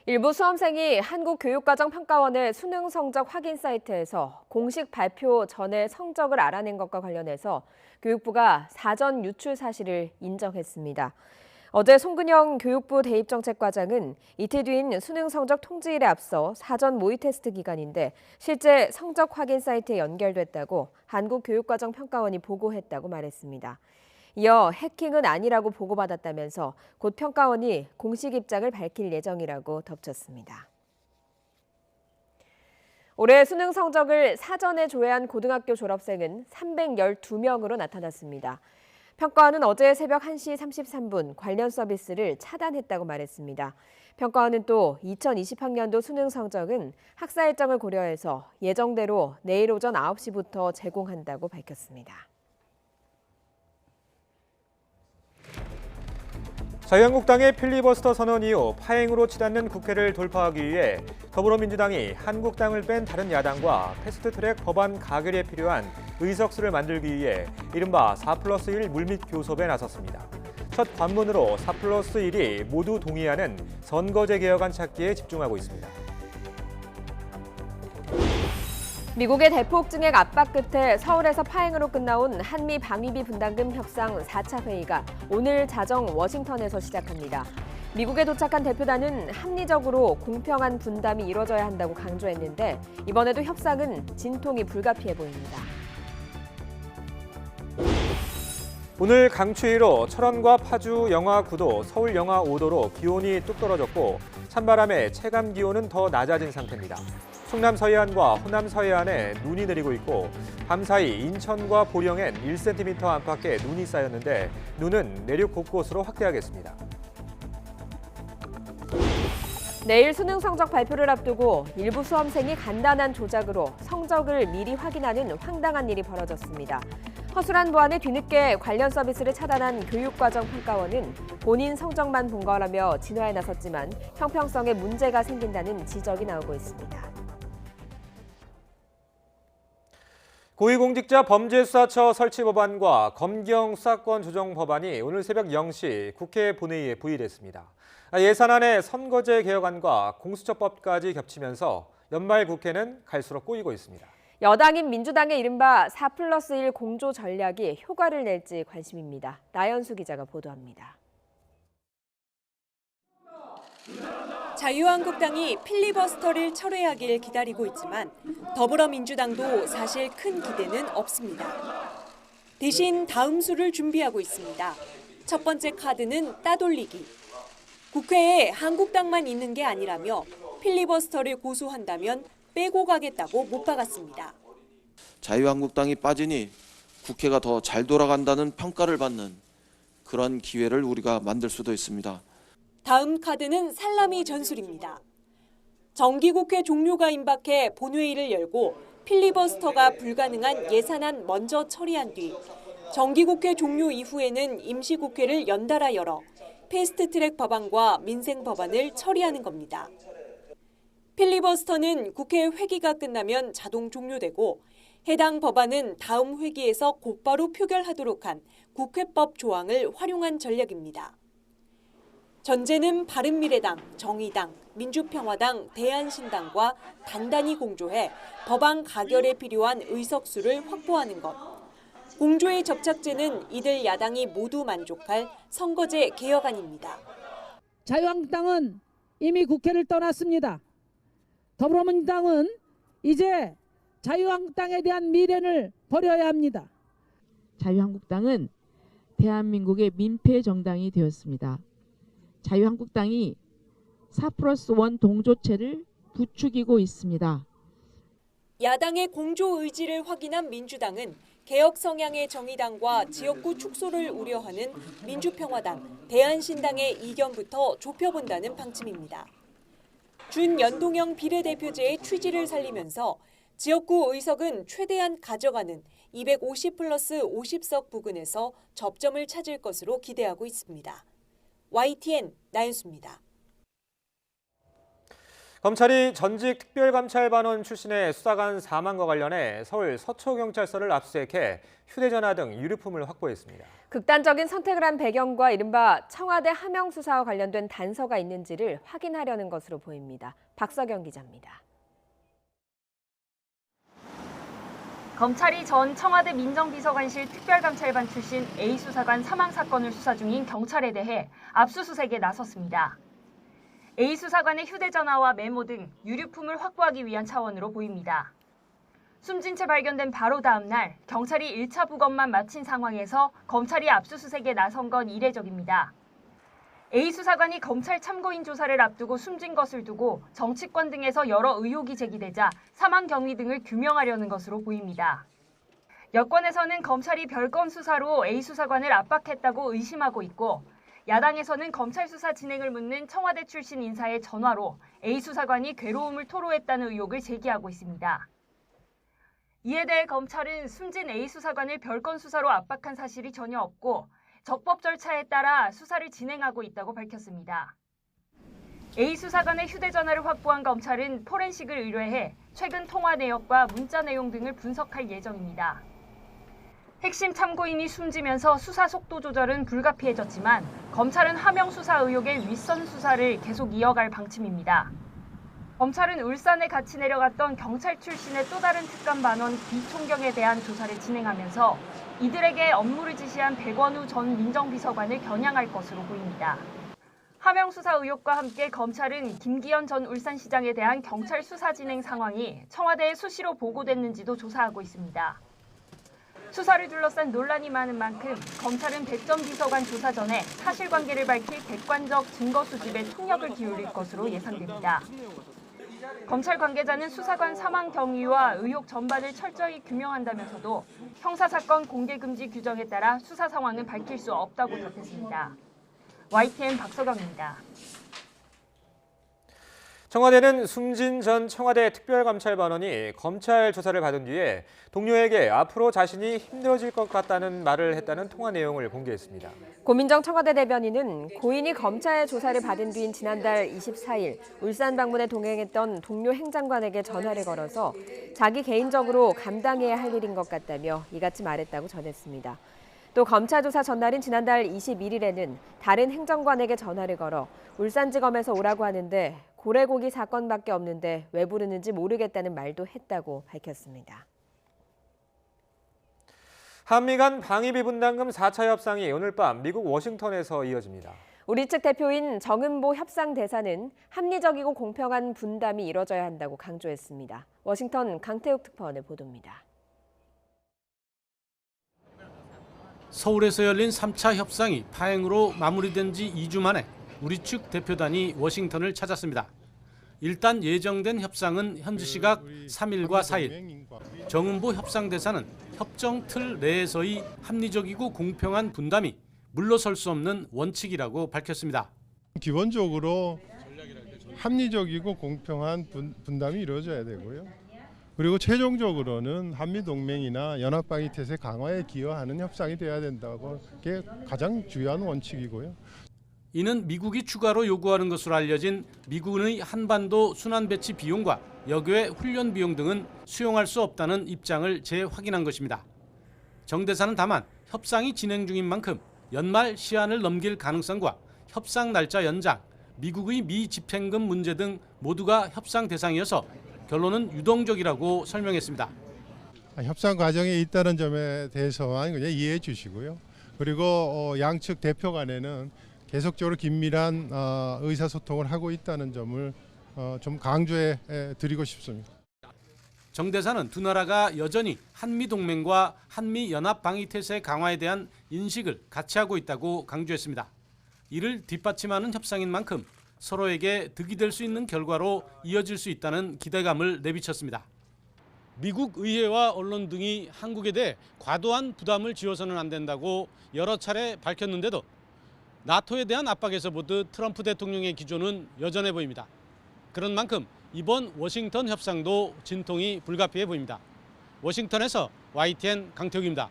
일부 수험생이 한국교육과정평가원의 수능 성적 확인 사이트에서 공식 발표 전에 성적을 알아낸 것과 관련해서 교육부가 사전 유출 사실을 인정했습니다. 어제 송근영 교육부 대입정책과장은 이틀 뒤인 수능 성적 통지일에 앞서 사전 모의 테스트 기간인데 실제 성적 확인 사이트에 연결됐다고 한국교육과정평가원이 보고했다고 말했습니다. 이어 해킹은 아니라고 보고받았다면서 곧 평가원이 공식 입장을 밝힐 예정이라고 덧붙였습니다. 올해 수능 성적을 사전에 조회한 고등학교 졸업생은 312명으로 나타났습니다. 평가원은 어제 새벽 1시 33분 관련 서비스를 차단했다고 말했습니다. 평가원은 또 2020학년도 수능 성적은 학사 일정을 고려해서 예정대로 내일 오전 9시부터 제공한다고 밝혔습니다. 자유한국당의 필리버스터 선언 이후 파행으로 치닫는 국회를 돌파하기 위해 더불어민주당이 한국당을 뺀 다른 야당과 패스트트랙 법안 가결에 필요한 의석수를 만들기 위해 이른바 4+1 물밑 교섭에 나섰습니다. 첫 관문으로 4+1이 모두 동의하는 선거제 개혁안 찾기에 집중하고 있습니다. 미국의 대폭 증액 압박 끝에 서울에서 파행으로 끝나온 한미 방위비 분담금 협상 4차 회의가 오늘 자정 워싱턴에서 시작합니다. 미국에 도착한 대표단은 합리적으로 공평한 분담이 이뤄져야 한다고 강조했는데 이번에도 협상은 진통이 불가피해 보입니다. 오늘 강추위로 철원과 파주 영하 9도, 서울 영하 5도로 기온이 뚝 떨어졌고 찬바람에 체감 기온은 더 낮아진 상태입니다. 충남 서해안과 호남 서해안에 눈이 내리고 있고 밤사이 인천과 보령엔 1cm 안팎의 눈이 쌓였는데 눈은 내륙 곳곳으로 확대하겠습니다. 내일 수능 성적 발표를 앞두고 일부 수험생이 간단한 조작으로 성적을 미리 확인하는 황당한 일이 벌어졌습니다. 허술한 보안에 뒤늦게 관련 서비스를 차단한 교육과정평가원은 본인 성적만 본 거라며 진화에 나섰지만 형평성에 문제가 생긴다는 지적이 나오고 있습니다. 고위공직자 범죄수사처 설치 법안과 검경 수사권 조정 법안이 오늘 새벽 0시 국회 본회의에 부의됐습니다. 예산안의 선거제 개혁안과 공수처법까지 겹치면서 연말 국회는 갈수록 꼬이고 있습니다. 여당인 민주당의 이른바 4+1 공조 전략이 효과를 낼지 관심입니다. 나연수 기자가 보도합니다. 자유한국당이 필리버스터를 철회하길 기다리고 있지만 더불어민주당도 사실 큰 기대는 없습니다. 대신 다음 수를 준비하고 있습니다. 첫 번째 카드는 따돌리기. 국회에 한국당만 있는 게 아니라며 필리버스터를 고수한다면 빼고 가겠다고 못 박았습니다. 자유한국당이 빠지니 국회가 더 잘 돌아간다는 평가를 받는 그런 기회를 우리가 만들 수도 있습니다. 다음 카드는 살라미 전술입니다. 정기국회 종료가 임박해 본회의를 열고 필리버스터가 불가능한 예산안 먼저 처리한 뒤 정기국회 종료 이후에는 임시국회를 연달아 열어 패스트트랙 법안과 민생 법안을 처리하는 겁니다. 필리버스터는 국회 회기가 끝나면 자동 종료되고 해당 법안은 다음 회기에서 곧바로 표결하도록 한 국회법 조항을 활용한 전략입니다. 전제는 바른미래당, 정의당, 민주평화당, 대한신당과 단단히 공조해 법안 가결에 필요한 의석수를 확보하는 것. 공조의 접착제는 이들 야당이 모두 만족할 선거제 개혁안입니다. 자유한국당은 이미 국회를 떠났습니다. 더불어민주당은 이제 자유한국당에 대한 미련을 버려야 합니다. 자유한국당은 대한민국의 민폐 정당이 되었습니다. 자유한국당이 4+1 동조체를 부추기고 있습니다. 야당의 공조 의지를 확인한 민주당은 개혁 성향의 정의당과 지역구 축소를 우려하는 민주평화당, 대한신당의 이견부터 좁혀본다는 방침입니다. 준연동형 비례대표제의 취지를 살리면서 지역구 의석은 최대한 가져가는 250+50석 부근에서 접점을 찾을 것으로 기대하고 있습니다. YTN 나연수입니다. 검찰이 전직 특별감찰반원 출신의 수사관 사망과 관련해 서울 서초경찰서를 압수수색해 휴대전화 등 유류품을 확보했습니다. 극단적인 선택을 한 배경과 이른바 청와대 하명 수사와 관련된 단서가 있는지를 확인하려는 것으로 보입니다. 박서경 기자입니다. 검찰이 전 청와대 민정비서관실 특별감찰반 출신 A 수사관 사망 사건을 수사 중인 경찰에 대해 압수수색에 나섰습니다. A 수사관의 휴대전화와 메모 등 유류품을 확보하기 위한 차원으로 보입니다. 숨진 채 발견된 바로 다음 날 경찰이 1차 부검만 마친 상황에서 검찰이 압수수색에 나선 건 이례적입니다. A 수사관이 검찰 참고인 조사를 앞두고 숨진 것을 두고 정치권 등에서 여러 의혹이 제기되자 사망 경위 등을 규명하려는 것으로 보입니다. 여권에서는 검찰이 별건 수사로 A 수사관을 압박했다고 의심하고 있고 야당에서는 검찰 수사 진행을 묻는 청와대 출신 인사의 전화로 A 수사관이 괴로움을 토로했다는 의혹을 제기하고 있습니다. 이에 대해 검찰은 숨진 A 수사관을 별건 수사로 압박한 사실이 전혀 없고 적법 절차에 따라 수사를 진행하고 있다고 밝혔습니다. A 수사관의 휴대전화를 확보한 검찰은 포렌식을 의뢰해 최근 통화 내역과 문자 내용 등을 분석할 예정입니다. 핵심 참고인이 숨지면서 수사 속도 조절은 불가피해졌지만 검찰은 하명 수사 의혹의 윗선 수사를 계속 이어갈 방침입니다. 검찰은 울산에 같이 내려갔던 경찰 출신의 또 다른 특감반원 비총경에 대한 조사를 진행하면서 이들에게 업무를 지시한 백원우 전 민정비서관을 겨냥할 것으로 보입니다. 하명 수사 의혹과 함께 검찰은 김기현 전 울산시장에 대한 경찰 수사 진행 상황이 청와대에 수시로 보고됐는지도 조사하고 있습니다. 수사를 둘러싼 논란이 많은 만큼 검찰은 백 전 비서관 조사 전에 사실관계를 밝힐 객관적 증거 수집에 총력을 기울일 것으로 예상됩니다. 검찰 관계자는 수사관 사망 경위와 의혹 전반을 철저히 규명한다면서도 형사사건 공개금지 규정에 따라 수사 상황은 밝힐 수 없다고 답했습니다. YTN 박서경입니다. 청와대는 숨진 전 청와대 특별감찰반원이 검찰 조사를 받은 뒤에 동료에게 앞으로 자신이 힘들어질 것 같다는 말을 했다는 통화 내용을 공개했습니다. 고민정 청와대 대변인은 고인이 검찰 조사를 받은 뒤인 지난달 24일 울산 방문에 동행했던 동료 행장관에게 전화를 걸어서 자기 개인적으로 감당해야 할 일인 것 같다며 이같이 말했다고 전했습니다. 또 검찰 조사 전날인 지난달 21일에는 다른 행정관에게 전화를 걸어 울산지검에서 오라고 하는데 고래고기 사건밖에 없는데 왜 부르는지 모르겠다는 말도 했다고 밝혔습니다. 한미 간 방위비 분담금 4차 협상이 오늘 밤 미국 워싱턴에서 이어집니다. 우리 측 대표인 정은보 협상 대사는 합리적이고 공평한 분담이 이뤄져야 한다고 강조했습니다. 워싱턴 강태욱 특파원의 보도입니다. 서울에서 열린 3차 협상이 파행으로 마무리된 지 2주 만에 우리 측 대표단이 워싱턴을 찾았습니다. 일단 예정된 협상은 현지 시각 3일과 4일. 정은보 협상대사는 협정 틀 내에서의 합리적이고 공평한 분담이 물러설 수 없는 원칙이라고 밝혔습니다. 기본적으로 합리적이고 공평한 분담이 이루어져야 되고요. 그리고 최종적으로는 한미동맹이나 연합방위 태세 강화에 기여하는 협상이 돼야 된다고 게 가장 중요한 원칙이고요. 이는 미국이 추가로 요구하는 것으로 알려진 미군의 한반도 순환 배치 비용과 여교의 훈련 비용 등은 수용할 수 없다는 입장을 재확인한 것입니다. 정 대사는 다만 협상이 진행 중인 만큼 연말 시한을 넘길 가능성과 협상 날짜 연장, 미국의 미집행금 문제 등 모두가 협상 대상이어서 결론은 유동적이라고 설명했습니다. 협상 과정에 있다는 점에 대해서만 그냥 이해해 주시고요. 그리고 양측 대표 간에는 계속적으로 긴밀한 의사소통을 하고 있다는 점을 좀 강조해 드리고 싶습니다. 정 대사는 두 나라가 여전히 한미동맹과 한미연합방위태세 강화에 대한 인식을 같이 하고 있다고 강조했습니다. 이를 뒷받침하는 협상인 만큼 서로에게 득이 될 수 있는 결과로 이어질 수 있다는 기대감을 내비쳤습니다. 미국 의회와 언론 등이 한국에 대해 과도한 부담을 지어서는 안 된다고 여러 차례 밝혔는데도 나토에 대한 압박에서 보듯 트럼프 대통령의 기조는 여전해 보입니다. 그런 만큼 이번 워싱턴 협상도 진통이 불가피해 보입니다. 워싱턴에서 YTN 강태욱입니다.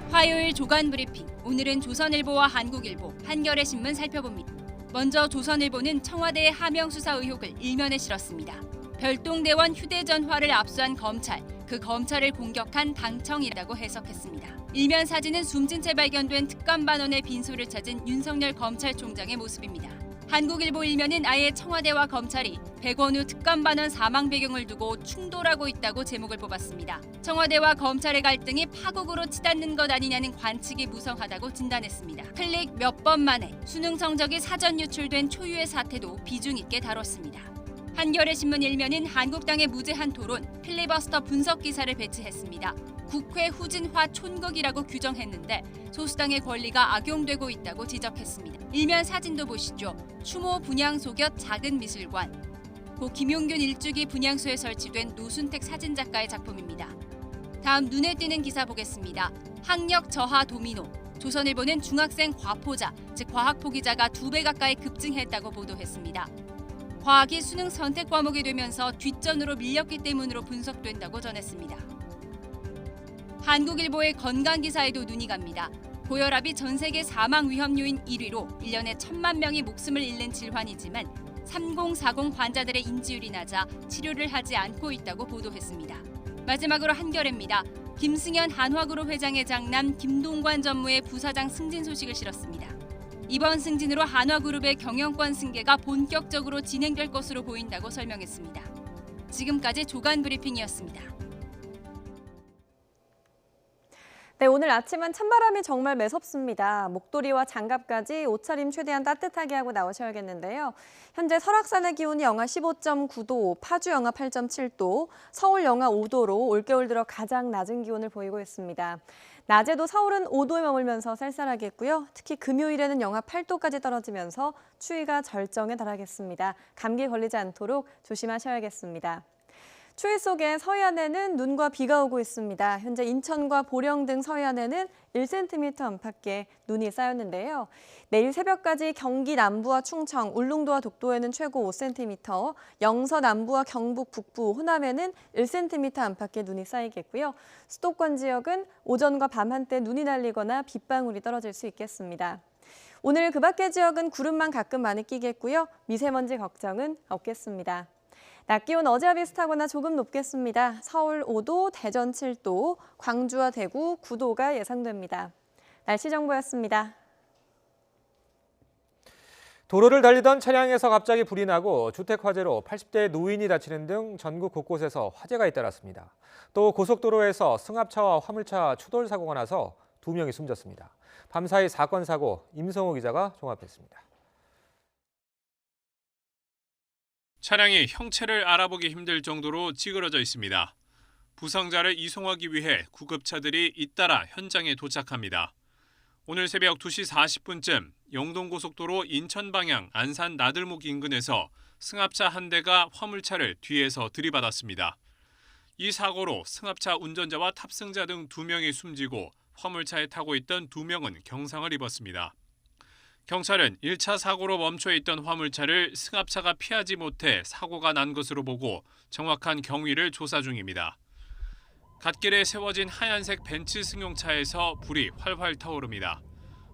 화요일 조간 브리핑. 오늘은 조선일보와 한국일보, 한겨레 신문 살펴봅니다. 먼저 조선일보는 청와대의 하명 수사 의혹을 일면에 실었습니다. 별동대원 휴대전화를 압수한 검찰, 그 검찰을 공격한 당청이라고 해석했습니다. 일면 사진은 숨진 채 발견된 특감반원의 빈소를 찾은 윤석열 검찰총장의 모습입니다. 한국일보 일면은 아예 청와대와 검찰이 백원우 특감반원 사망 배경을 두고 충돌하고 있다고 제목을 뽑았습니다. 청와대와 검찰의 갈등이 파국으로 치닫는 것 아니냐는 관측이 무성하다고 진단했습니다. 클릭 몇 번 만에 수능 성적이 사전 유출된 초유의 사태도 비중 있게 다뤘습니다. 한겨레 신문 일면은 한국당의 무제한 토론, 필리버스터 분석 기사를 배치했습니다. 국회 후진화 촌극이라고 규정했는데 소수당의 권리가 악용되고 있다고 지적했습니다. 일면 사진도 보시죠. 추모 분향소 곁 작은 미술관. 고 김용균 일주기 분향소에 설치된 노순택 사진작가의 작품입니다. 다음 눈에 띄는 기사 보겠습니다. 학력 저하 도미노. 조선일보는 중학생 과포자, 즉 과학 포기자가 2배 가까이 급증했다고 보도했습니다. 과학이 수능 선택 과목이 되면서 뒷전으로 밀렸기 때문으로 분석된다고 전했습니다. 한국일보의 건강 기사에도 눈이 갑니다. 고혈압이 전 세계 사망 위험 요인 1위로 1년에 1,000만 명이 목숨을 잃는 질환이지만 3040 환자들의 인지율이 낮아 치료를 하지 않고 있다고 보도했습니다. 마지막으로 한겨레입니다. 김승현 한화그룹 회장의 장남 김동관 전무의 부사장 승진 소식을 실었습니다. 이번 승진으로 한화그룹의 경영권 승계가 본격적으로 진행될 것으로 보인다고 설명했습니다. 지금까지 조간 브리핑이었습니다. 네, 오늘 아침은 찬바람이 정말 매섭습니다. 목도리와 장갑까지 옷차림 최대한 따뜻하게 하고 나오셔야겠는데요. 현재 설악산의 기온이 영하 15.9도, 파주 영하 8.7도, 서울 영하 5도로 올겨울 들어 가장 낮은 기온을 보이고 있습니다. 낮에도 서울은 5도에 머물면서 쌀쌀하겠고요. 특히 금요일에는 영하 8도까지 떨어지면서 추위가 절정에 달하겠습니다. 감기 걸리지 않도록 조심하셔야겠습니다. 추위 속에 서해안에는 눈과 비가 오고 있습니다. 현재 인천과 보령 등 서해안에는 1cm 안팎의 눈이 쌓였는데요. 내일 새벽까지 경기 남부와 충청, 울릉도와 독도에는 최고 5cm, 영서 남부와 경북 북부, 호남에는 1cm 안팎의 눈이 쌓이겠고요. 수도권 지역은 오전과 밤 한때 눈이 날리거나 빗방울이 떨어질 수 있겠습니다. 오늘 그 밖의 지역은 구름만 가끔 많이 끼겠고요. 미세먼지 걱정은 없겠습니다. 낮 기온 어제와 비슷하거나 조금 높겠습니다. 서울 5도, 대전 7도, 광주와 대구 9도가 예상됩니다. 날씨 정보였습니다. 도로를 달리던 차량에서 갑자기 불이 나고 주택 화재로 80대 노인이 다치는 등 전국 곳곳에서 화재가 잇따랐습니다. 또 고속도로에서 승합차와 화물차 추돌 사고가 나서 2명이 숨졌습니다. 밤사이 사건 사고 임성호 기자가 종합했습니다. 차량이 형체를 알아보기 힘들 정도로 찌그러져 있습니다. 부상자를 이송하기 위해 구급차들이 잇따라 현장에 도착합니다. 오늘 새벽 2시 40분쯤 영동고속도로 인천 방향 안산 나들목 인근에서 승합차 한 대가 화물차를 뒤에서 들이받았습니다. 이 사고로 승합차 운전자와 탑승자 등 2명이 숨지고 화물차에 타고 있던 2명은 경상을 입었습니다. 경찰은 1차 사고로 멈춰 있던 화물차를 승합차가 피하지 못해 사고가 난 것으로 보고 정확한 경위를 조사 중입니다. 갓길에 세워진 하얀색 벤츠 승용차에서 불이 활활 타오릅니다.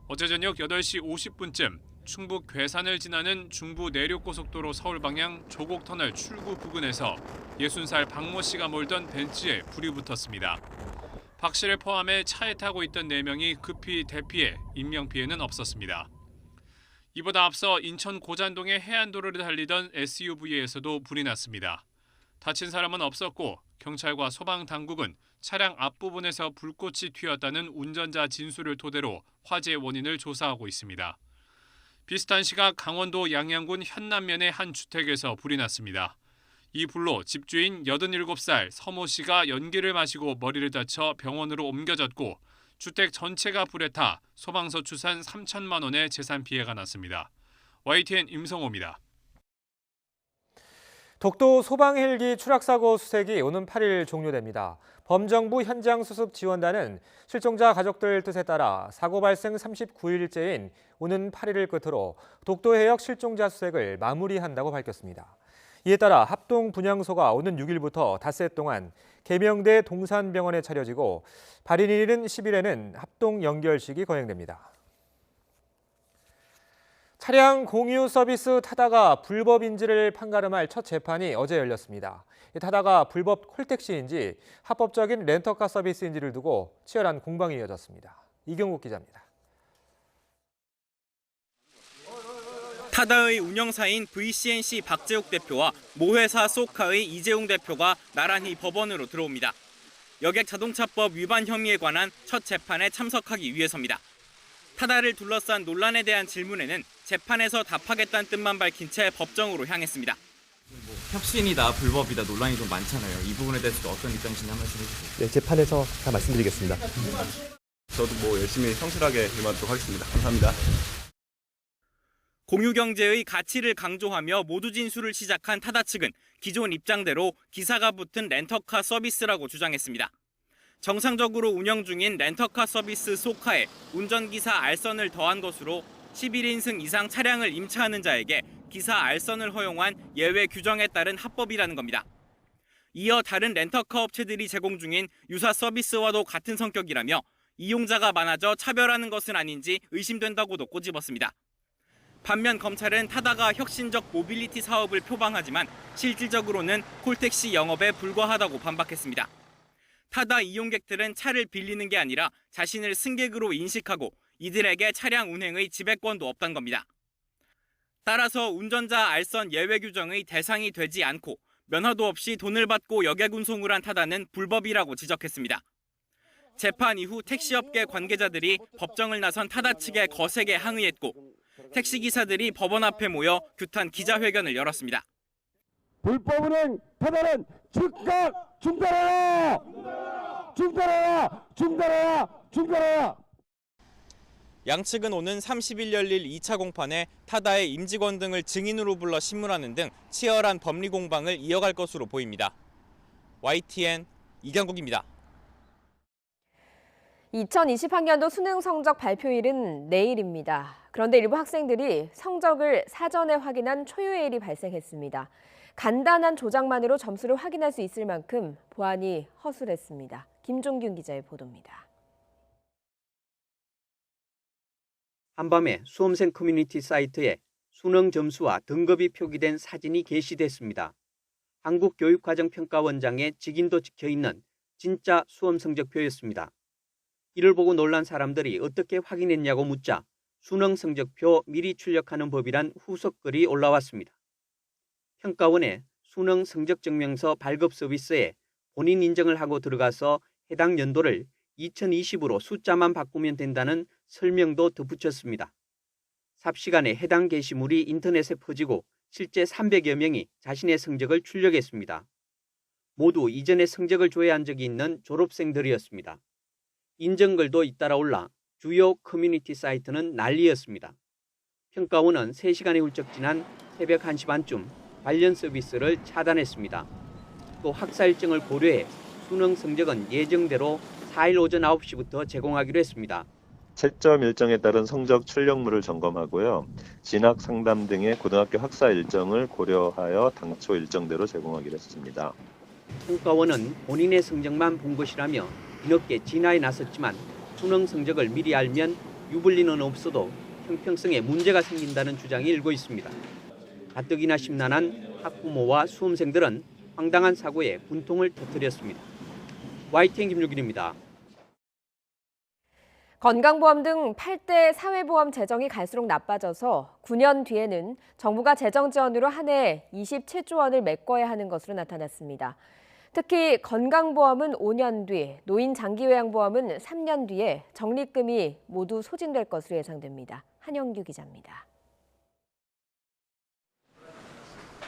어제 저녁 8시 50분쯤 충북 괴산을 지나는 중부 내륙고속도로 서울 방향 조곡터널 출구 부근에서 60살 박모 씨가 몰던 벤츠에 불이 붙었습니다. 박 씨를 포함해 차에 타고 있던 4명이 급히 대피해 인명피해는 없었습니다. 이보다 앞서 인천 고잔동의 해안도로를 달리던 SUV에서도 불이 났습니다. 다친 사람은 없었고 경찰과 소방당국은 차량 앞부분에서 불꽃이 튀었다는 운전자 진술을 토대로 화재 원인을 조사하고 있습니다. 비슷한 시각 강원도 양양군 현남면의 한 주택에서 불이 났습니다. 이 불로 집주인 87살 서모 씨가 연기를 마시고 머리를 다쳐 병원으로 옮겨졌고 주택 전체가 불에 타 소방서 추산 3천만 원의 재산 피해가 났습니다. YTN 임성호입니다. 독도 소방 헬기 추락사고 수색이 오는 8일 종료됩니다. 범정부 현장수습지원단은 실종자 가족들 뜻에 따라 사고 발생 39일째인 오는 8일을 끝으로 독도 해역 실종자 수색을 마무리한다고 밝혔습니다. 이에 따라 합동분향소가 오는 6일부터 닷새 동안 계명대 동산병원에 차려지고 발인일인 10일에는 합동연결식이 거행됩니다. 차량 공유 서비스 타다가 불법인지를 판가름할 첫 재판이 어제 열렸습니다. 타다가 불법 콜택시인지 합법적인 렌터카 서비스인지를 두고 치열한 공방이 이어졌습니다. 이경국 기자입니다. 타다의 운영사인 VCNC 박재욱 대표와 모회사 소카의 이재용 대표가 나란히 법원으로 들어옵니다. 여객자동차법 위반 혐의에 관한 첫 재판에 참석하기 위해서입니다. 타다를 둘러싼 논란에 대한 질문에는 재판에서 답하겠다는 뜻만 밝힌 채 법정으로 향했습니다. 혁신이다, 불법이다 논란이 좀 많잖아요. 이 부분에 대해서도 어떤 입장이신지 한 말씀 해주세요. 네, 재판에서 다 말씀드리겠습니다. 저도 열심히 성실하게 임하도록 하겠습니다. 감사합니다. 공유경제의 가치를 강조하며 모두 진술을 시작한 타다 측은 기존 입장대로 기사가 붙은 렌터카 서비스라고 주장했습니다. 정상적으로 운영 중인 렌터카 서비스 소카에 운전기사 알선을 더한 것으로 11인승 이상 차량을 임차하는 자에게 기사 알선을 허용한 예외 규정에 따른 합법이라는 겁니다. 이어 다른 렌터카 업체들이 제공 중인 유사 서비스와도 같은 성격이라며 이용자가 많아져 차별하는 것은 아닌지 의심된다고도 꼬집었습니다. 반면 검찰은 타다가 혁신적 모빌리티 사업을 표방하지만 실질적으로는 콜택시 영업에 불과하다고 반박했습니다. 타다 이용객들은 차를 빌리는 게 아니라 자신을 승객으로 인식하고 이들에게 차량 운행의 지배권도 없다는 겁니다. 따라서 운전자 알선 예외 규정의 대상이 되지 않고 면허도 없이 돈을 받고 여객 운송을 한 타다는 불법이라고 지적했습니다. 재판 이후 택시업계 관계자들이 법정을 나선 타다 측에 거세게 항의했고 택시기사들이 법원 앞에 모여 규탄 기자회견을 열었습니다. 불법 운행 타다는 즉각 중단하라! 중단하라! 중단하라! 중단하라. 양측은 오는 30일 열릴 2차 공판에 타다의 임직원 등을 증인으로 불러 신문하는 등 치열한 법리 공방을 이어갈 것으로 보입니다. YTN 이경국입니다. 2020학년도 수능 성적 발표일은 내일입니다. 그런데 일부 학생들이 성적을 사전에 확인한 초유의 일이 발생했습니다. 간단한 조작만으로 점수를 확인할 수 있을 만큼 보안이 허술했습니다. 김종균 기자의 보도입니다. 한밤에 수험생 커뮤니티 사이트에 수능 점수와 등급이 표기된 사진이 게시됐습니다. 한국교육과정평가원장의 직인도 찍혀있는 진짜 수험 성적표였습니다. 이를 보고 놀란 사람들이 어떻게 확인했냐고 묻자 수능 성적표 미리 출력하는 법이란 후속글이 올라왔습니다. 평가원의 수능 성적증명서 발급 서비스에 본인 인정을 하고 들어가서 해당 연도를 2020으로 숫자만 바꾸면 된다는 설명도 덧붙였습니다. 삽시간에 해당 게시물이 인터넷에 퍼지고 실제 300여 명이 자신의 성적을 출력했습니다. 모두 이전에 성적을 조회한 적이 있는 졸업생들이었습니다. 인정글도 잇따라 올라 주요 커뮤니티 사이트는 난리였습니다. 평가원은 3시간이 훌쩍 지난 새벽 1시 반쯤 관련 서비스를 차단했습니다. 또 학사 일정을 고려해 수능 성적은 예정대로 4일 오전 9시부터 제공하기로 했습니다. 채점 일정에 따른 성적 출력물을 점검하고요. 진학 상담 등의 고등학교 학사 일정을 고려하여 당초 일정대로 제공하기로 했습니다. 평가원은 본인의 성적만 본 것이라며 뒤늦게 진화에 나섰지만 수능 성적을 미리 알면 유불리는 없어도 형평성에 문제가 생긴다는 주장이 일고 있습니다. 가뜩이나 심란한 학부모와 수험생들은 황당한 사고에 분통을 터뜨렸습니다. YTN 김유길입니다. 건강보험 등 8대 사회보험 재정이 갈수록 나빠져서 9년 뒤에는 정부가 재정 지원으로 한 해 27조 원을 메꿔야 하는 것으로 나타났습니다. 특히 건강보험은 5년 뒤, 노인장기요양보험은 3년 뒤에 적립금이 모두 소진될 것으로 예상됩니다. 한영규 기자입니다.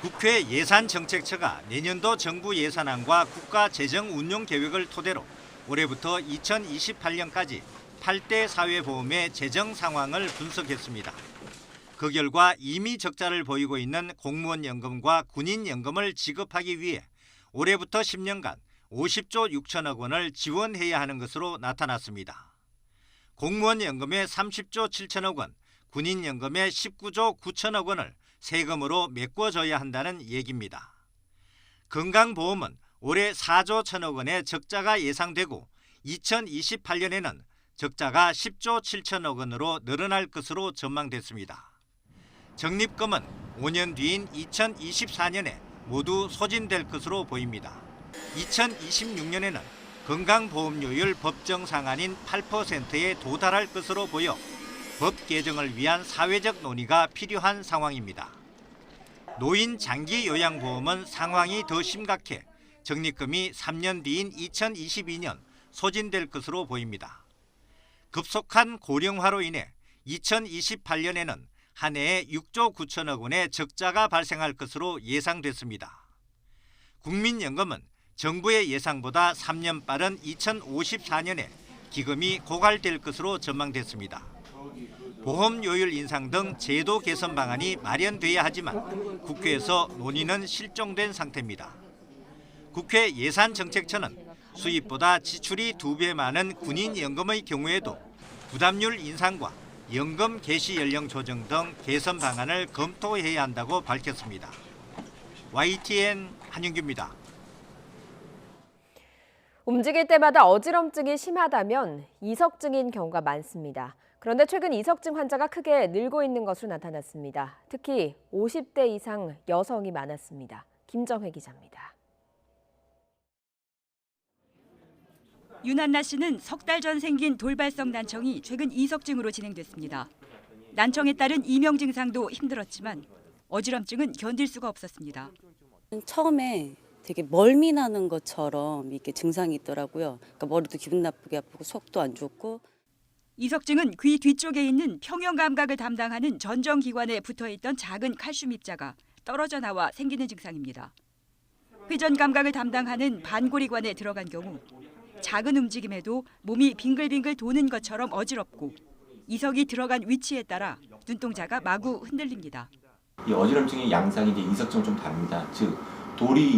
국회 예산정책처가 내년도 정부 예산안과 국가재정운용계획을 토대로 올해부터 2028년까지 8대 사회보험의 재정 상황을 분석했습니다. 그 결과 이미 적자를 보이고 있는 공무원연금과 군인연금을 지급하기 위해 올해부터 10년간 50조 6천억 원을 지원해야 하는 것으로 나타났습니다. 공무원연금의 30조 7천억 원, 군인연금의 19조 9천억 원을 세금으로 메꿔줘야 한다는 얘기입니다. 건강보험은 올해 4조 1천억 원의 적자가 예상되고 2028년에는 적자가 10조 7천억 원으로 늘어날 것으로 전망됐습니다. 적립금은 5년 뒤인 2024년에 모두 소진될 것으로 보입니다. 2026년에는 건강보험료율 법정 상한인 8%에 도달할 것으로 보여 법 개정을 위한 사회적 논의가 필요한 상황입니다. 노인 장기 요양보험은 상황이 더 심각해 적립금이 3년 뒤인 2022년 소진될 것으로 보입니다. 급속한 고령화로 인해 2028년에는 한 해에 6조 9천억 원의 적자가 발생할 것으로 예상됐습니다. 국민연금은 정부의 예상보다 3년 빠른 2054년에 기금이 고갈될 것으로 전망됐습니다. 보험료율 인상 등 제도 개선 방안이 마련돼야 하지만 국회에서 논의는 실종된 상태입니다. 국회 예산정책처는 수입보다 지출이 2배 많은 군인연금의 경우에도 부담률 인상과 연금 개시 연령 조정 등 개선 방안을 검토해야 한다고 밝혔습니다. YTN 한윤규입니다. 움직일 때마다 어지럼증이 심하다면 이석증인 경우가 많습니다. 그런데 최근 이석증 환자가 크게 늘고 있는 것으로 나타났습니다. 특히 50대 이상 여성이 많았습니다. 김정혜 기자입니다. 윤한나 씨는 석 달 전 생긴 돌발성 난청이 최근 이석증으로 진행됐습니다. 난청에 따른 이명 증상도 힘들었지만 어지럼증은 견딜 수가 없었습니다. 처음에 되게 멀미 나는 것처럼 이렇게 증상이 있더라고요. 그러니까 머리도 기분 나쁘게 아프고 속도 안 좋고. 이석증은 귀 뒤쪽에 있는 평형 감각을 담당하는 전정기관에 붙어있던 작은 칼슘 입자가 떨어져 나와 생기는 증상입니다. 회전 감각을 담당하는 반고리관에 들어간 경우 작은 움직임에도 몸이 빙글빙글 도는 것처럼 어지럽고 이석이 들어간 위치에 따라 눈동자가 마구 흔들립니다. 이 어지럼증의 양상이 이제 이석증은 좀 다릅니다. 즉 돌이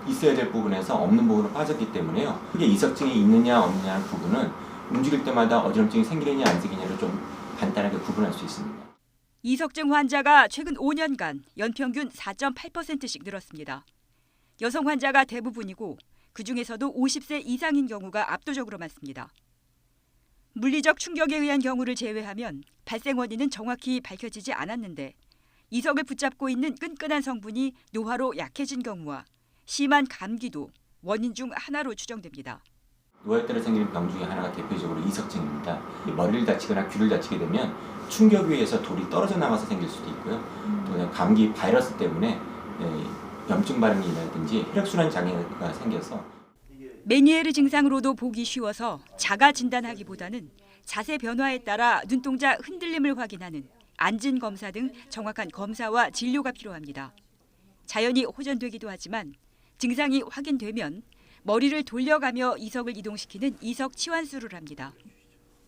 있어야 될 부분에서 없는 부분으로 빠졌기 때문에요. 크게 이석증이 있느냐 없느냐는 부분은 움직일 때마다 어지럼증이 생기느냐 안 생기느냐를 좀 간단하게 구분할 수 있습니다. 이석증 환자가 최근 5년간 연평균 4.8%씩 늘었습니다. 여성 환자가 대부분이고 그중에서도 50세 이상인 경우가 압도적으로 많습니다. 물리적 충격에 의한 경우를 제외하면 발생 원인은 정확히 밝혀지지 않았는데 이석을 붙잡고 있는 끈끈한 성분이 노화로 약해진 경우와 심한 감기도 원인 중 하나로 추정됩니다. 노화에 따라 생기는 병 중에 하나가 대표적으로 이석증입니다. 머리를 다치거나 귀를 다치게 되면 충격에 의해서 돌이 떨어져 나가서 생길 수도 있고요. 또 감기 바이러스 때문에 염증 반응이라든지 혈액순환 장애가 생겨서 메니에르 증상으로도 보기 쉬워서 자가 진단하기보다는 자세 변화에 따라 눈동자 흔들림을 확인하는 안진 검사 등 정확한 검사와 진료가 필요합니다. 자연히 호전되기도 하지만 증상이 확인되면 머리를 돌려가며 이석을 이동시키는 이석 치환술을 합니다.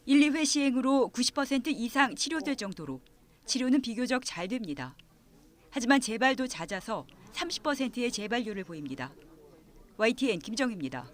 1, 2회 시행으로 90% 이상 치료될 정도로 치료는 비교적 잘 됩니다. 하지만 재발도 잦아서 30%의 재발률을 보입니다. YTN 김정희입니다.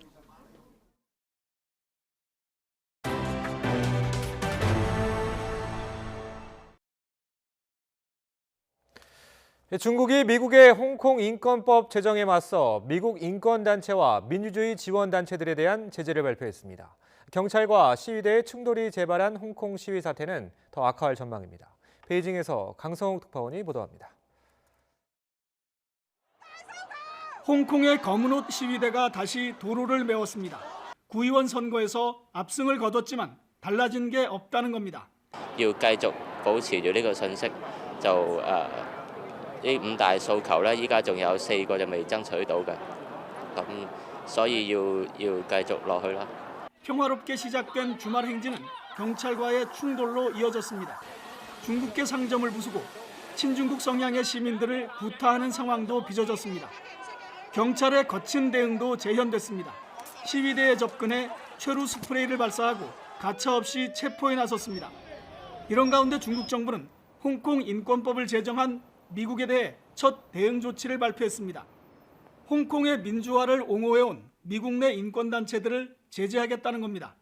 중국이 미국의 홍콩 인권법 제정에 맞서 미국 인권단체와 민주주의 지원단체들에 대한 제재를 발표했습니다. 경찰과 시위대의 충돌이 재발한 홍콩 시위 사태는 더 악화할 전망입니다. 베이징에서 강성욱 특파원이 보도합니다. 홍콩의 검은옷 시위대가 다시 도로를 메웠습니다. 구의원 선거에서 압승을 거뒀지만 달라진 게 없다는 겁니다. 要繼續保持住呢個信息，就呢五大訴求咧，依家仲有4個就未爭取到嘅，咁所以要繼續落去啦。 평화롭게 시작된 주말 행진은 경찰과의 충돌로 이어졌습니다. 중국계 상점을 부수고 친중국 성향의 시민들을 구타하는 상황도 빚어졌습니다. 경찰의 거친 대응도 재현됐습니다. 시위대에 접근해 최루 스프레이를 발사하고 가차없이 체포에 나섰습니다. 이런 가운데 중국 정부는 홍콩 인권법을 제정한 미국에 대해 첫 대응 조치를 발표했습니다. 홍콩의 민주화를 옹호해온 미국 내 인권단체들을 제재하겠다는 겁니다.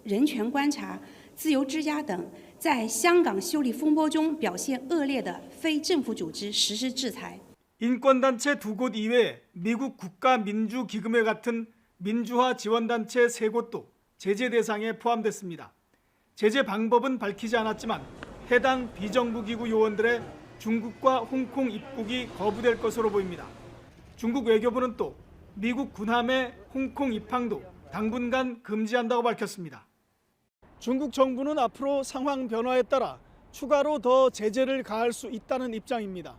人权观察、自由之家等在香港修例风波中表现恶劣的非政府组织实施制裁。 인권단체 2곳 이외에 미국 국가민주기금회 같은 민주화 지원단체 3곳도 제재 대상에 포함됐습니다. 제재 방법은 밝히지 않았지만 해당 비정부기구 요원들의 중국과 홍콩 입국이 거부될 것으로 보입니다. 중국 외교부는 또 미국 군함의 홍콩 입항도 당분간 금지한다고 밝혔습니다. 중국 정부는 앞으로 상황 변화에 따라 추가로 더 제재를 가할 수 있다는 입장입니다.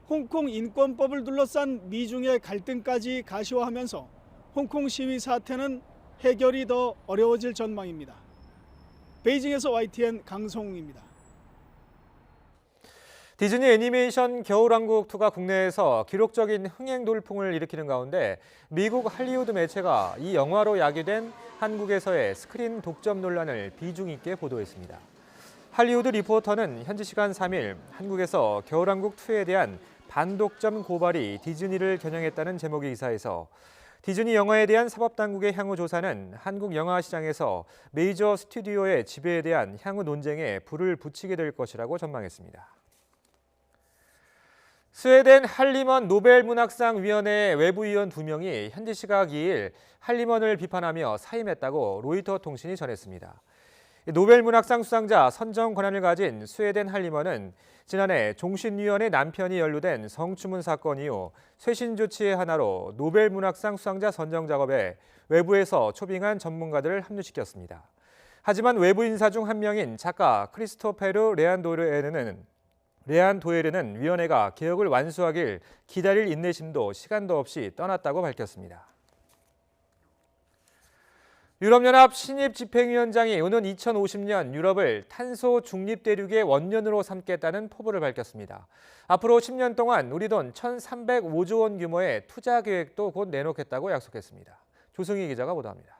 홍콩 인권법을 둘러싼 미중의 갈등까지 가시화하면서 홍콩 시위 사태는 해결이 더 어려워질 전망입니다. 베이징에서 YTN 강성웅입니다. 디즈니 애니메이션 겨울왕국2가 국내에서 기록적인 흥행 돌풍을 일으키는 가운데 미국 할리우드 매체가 이 영화로 야기된 한국에서의 스크린 독점 논란을 비중 있게 보도했습니다. 할리우드 리포터는 현지 시간 3일 한국에서 겨울왕국2에 대한 반독점 고발이 디즈니를 겨냥했다는 제목의 기사에서 디즈니 영화에 대한 사법당국의 향후 조사는 한국 영화 시장에서 메이저 스튜디오의 지배에 대한 향후 논쟁에 불을 붙이게 될 것이라고 전망했습니다. 스웨덴 할리먼 노벨문학상 위원회 외부위원 2명이 현지 시각 2일 할리먼을 비판하며 사임했다고 로이터 통신이 전했습니다. 노벨문학상 수상자 선정 권한을 가진 스웨덴 할리먼은 지난해 종신위원의 남편이 연루된 성추문 사건 이후 쇄신 조치의 하나로 노벨문학상 수상자 선정 작업에 외부에서 초빙한 전문가들을 합류시켰습니다. 하지만 외부 인사 중 한 명인 작가 크리스토페르 레안 도에르는 위원회가 개혁을 완수하길 기다릴 인내심도 시간도 없이 떠났다고 밝혔습니다. 유럽연합 신입집행위원장이 오는 2050년 유럽을 탄소 중립 대륙의 원년으로 삼겠다는 포부를 밝혔습니다. 앞으로 10년 동안 우리 돈 1,305조 원 규모의 투자 계획도 곧 내놓겠다고 약속했습니다. 조승희 기자가 보도합니다.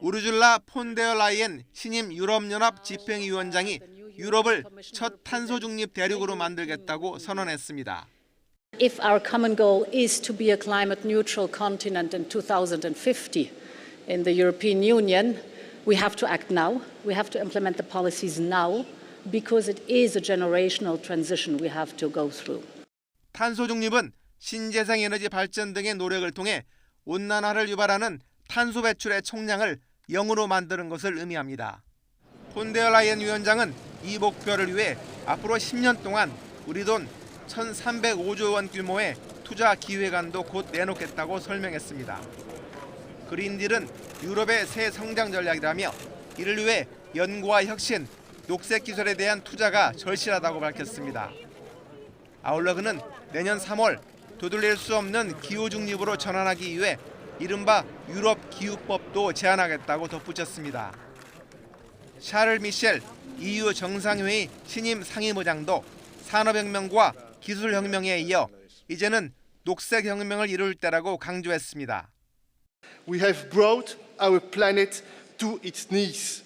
우르줄라 폰데어 라이엔 신임 유럽연합 집행위원장이 유럽을 첫 탄소 중립 대륙으로 만들겠다고 선언했습니다. If our common goal is to be a climate neutral continent in 2050 in the European Union, we have to act now. We have to implement the policies now because it is a generational transition we have to go through. 탄소 중립은 신재생 에너지 발전 등의 노력을 통해 온난화를 유발하는 탄소 배출의 총량을 0으로 만드는 것을 의미합니다. 폰데어 라이엔 위원장은 이 목표를 위해 앞으로 10년 동안 우리 돈 1,305조 원 규모의 투자 기획안도 곧 내놓겠다고 설명했습니다. 그린딜은 유럽의 새 성장 전략이라며 이를 위해 연구와 혁신, 녹색 기술에 대한 투자가 절실하다고 밝혔습니다. 아울러 그는 내년 3월 되돌릴 수 없는 기후 중립으로 전환하기 위해 이른바 유럽 기후법도 제안하겠다고 덧붙였습니다. 샤를 미셸 EU 정상회의 신임 상임의장도 산업혁명과 기술혁명에 이어 이제는 녹색혁명을 이룰 때라고 강조했습니다. We have brought our planet to its knees.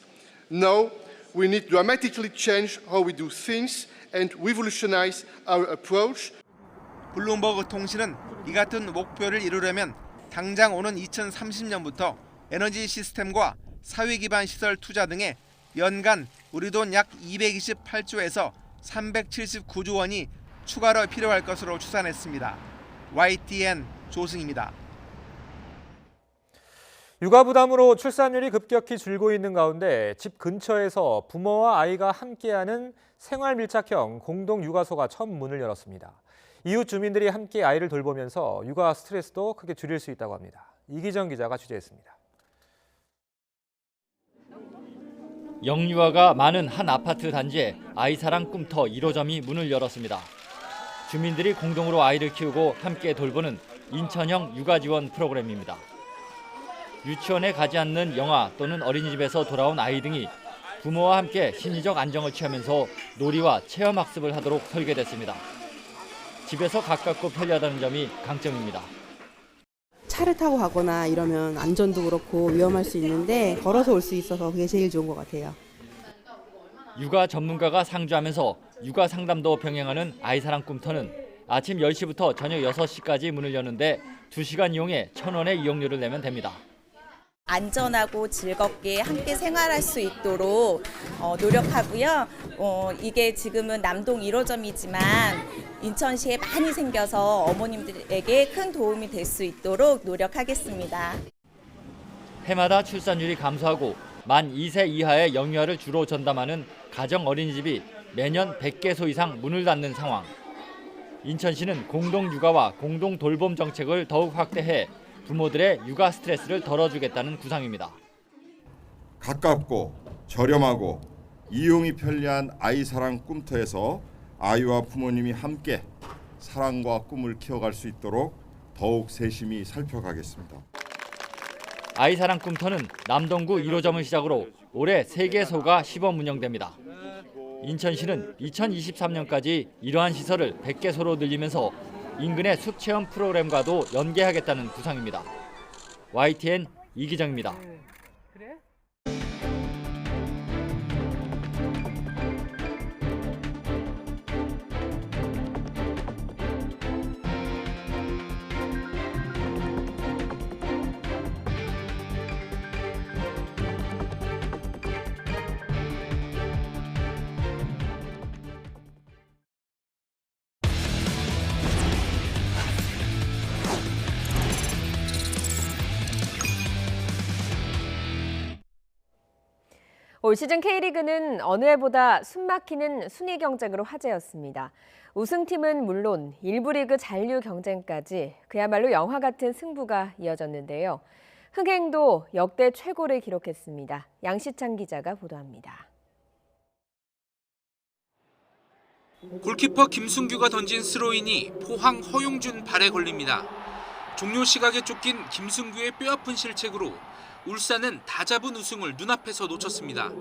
Now we need dramatically change how we do things and revolutionize our approach. 블룸버그 통신은 이 같은 목표를 이루려면 당장 오는 2030년부터 에너지 시스템과 사회 기반 시설 투자 등에 연간 우리 돈 약 228조에서 379조 원이 추가로 필요할 것으로 추산했습니다. YTN 조승입니다. 육아 부담으로 출산율이 급격히 줄고 있는 가운데 집 근처에서 부모와 아이가 함께하는 생활 밀착형 공동 육아소가 처음 문을 열었습니다. 이웃 주민들이 함께 아이를 돌보면서 육아 스트레스도 크게 줄일 수 있다고 합니다. 이기정 기자가 취재했습니다. 영유아가 많은 한 아파트 단지에 아이사랑 꿈터 1호점이 문을 열었습니다. 주민들이 공동으로 아이를 키우고 함께 돌보는 인천형 육아 지원 프로그램입니다. 유치원에 가지 않는 영아 또는 어린이집에서 돌아온 아이 등이 부모와 함께 심리적 안정을 취하면서 놀이와 체험학습을 하도록 설계됐습니다. 집에서 가깝고 편리하다는 점이 강점입니다. 차를 타고 가거나 이러면 안전도 그렇고 위험할 수 있는데 걸어서 올 수 있어서 그게 제일 좋은 것 같아요. 육아 전문가가 상주하면서 육아 상담도 병행하는 아이사랑 꿈터는 아침 10시부터 저녁 6시까지 문을 여는데 2시간 이용해 1,000원의 이용료를 내면 됩니다. 안전하고 즐겁게 함께 생활할 수 있도록 노력하고요. 이게 지금은 남동 1호점이지만 인천시에 많이 생겨서 어머님들에게 큰 도움이 될 수 있도록 노력하겠습니다. 해마다 출산율이 감소하고 만 2세 이하의 영유아를 주로 전담하는 가정 어린이집이 매년 100개소 이상 문을 닫는 상황. 인천시는 공동 육아와 공동 돌봄 정책을 더욱 확대해 부모들의 육아 스트레스를 덜어주겠다는 구상입니다. 가깝고 저렴하고 이용이 편리한 아이사랑 꿈터에서 아이와 부모님이 함께 사랑과 꿈을 키워갈 수 있도록 더욱 세심히 살펴가겠습니다. 아이사랑 꿈터는 남동구 1호점을 시작으로 올해 3개소가 시범 운영됩니다. 인천시는 2023년까지 이러한 시설을 100개소로 늘리면서 인근의 숲체험 프로그램과도 연계하겠다는 구상입니다. YTN 이기정입니다. 올 시즌 K리그는 어느 해보다 숨막히는 순위 경쟁으로 화제였습니다. 우승팀은 물론 1부 리그 잔류 경쟁까지 그야말로 영화 같은 승부가 이어졌는데요. 흥행도 역대 최고를 기록했습니다. 양시창 기자가 보도합니다. 골키퍼 김승규가 던진 스로인이 포항 허용준 발에 걸립니다. 종료 시각에 쫓긴 김승규의 뼈아픈 실책으로 울산은 다잡은 우승을 눈앞에서 놓쳤습니다.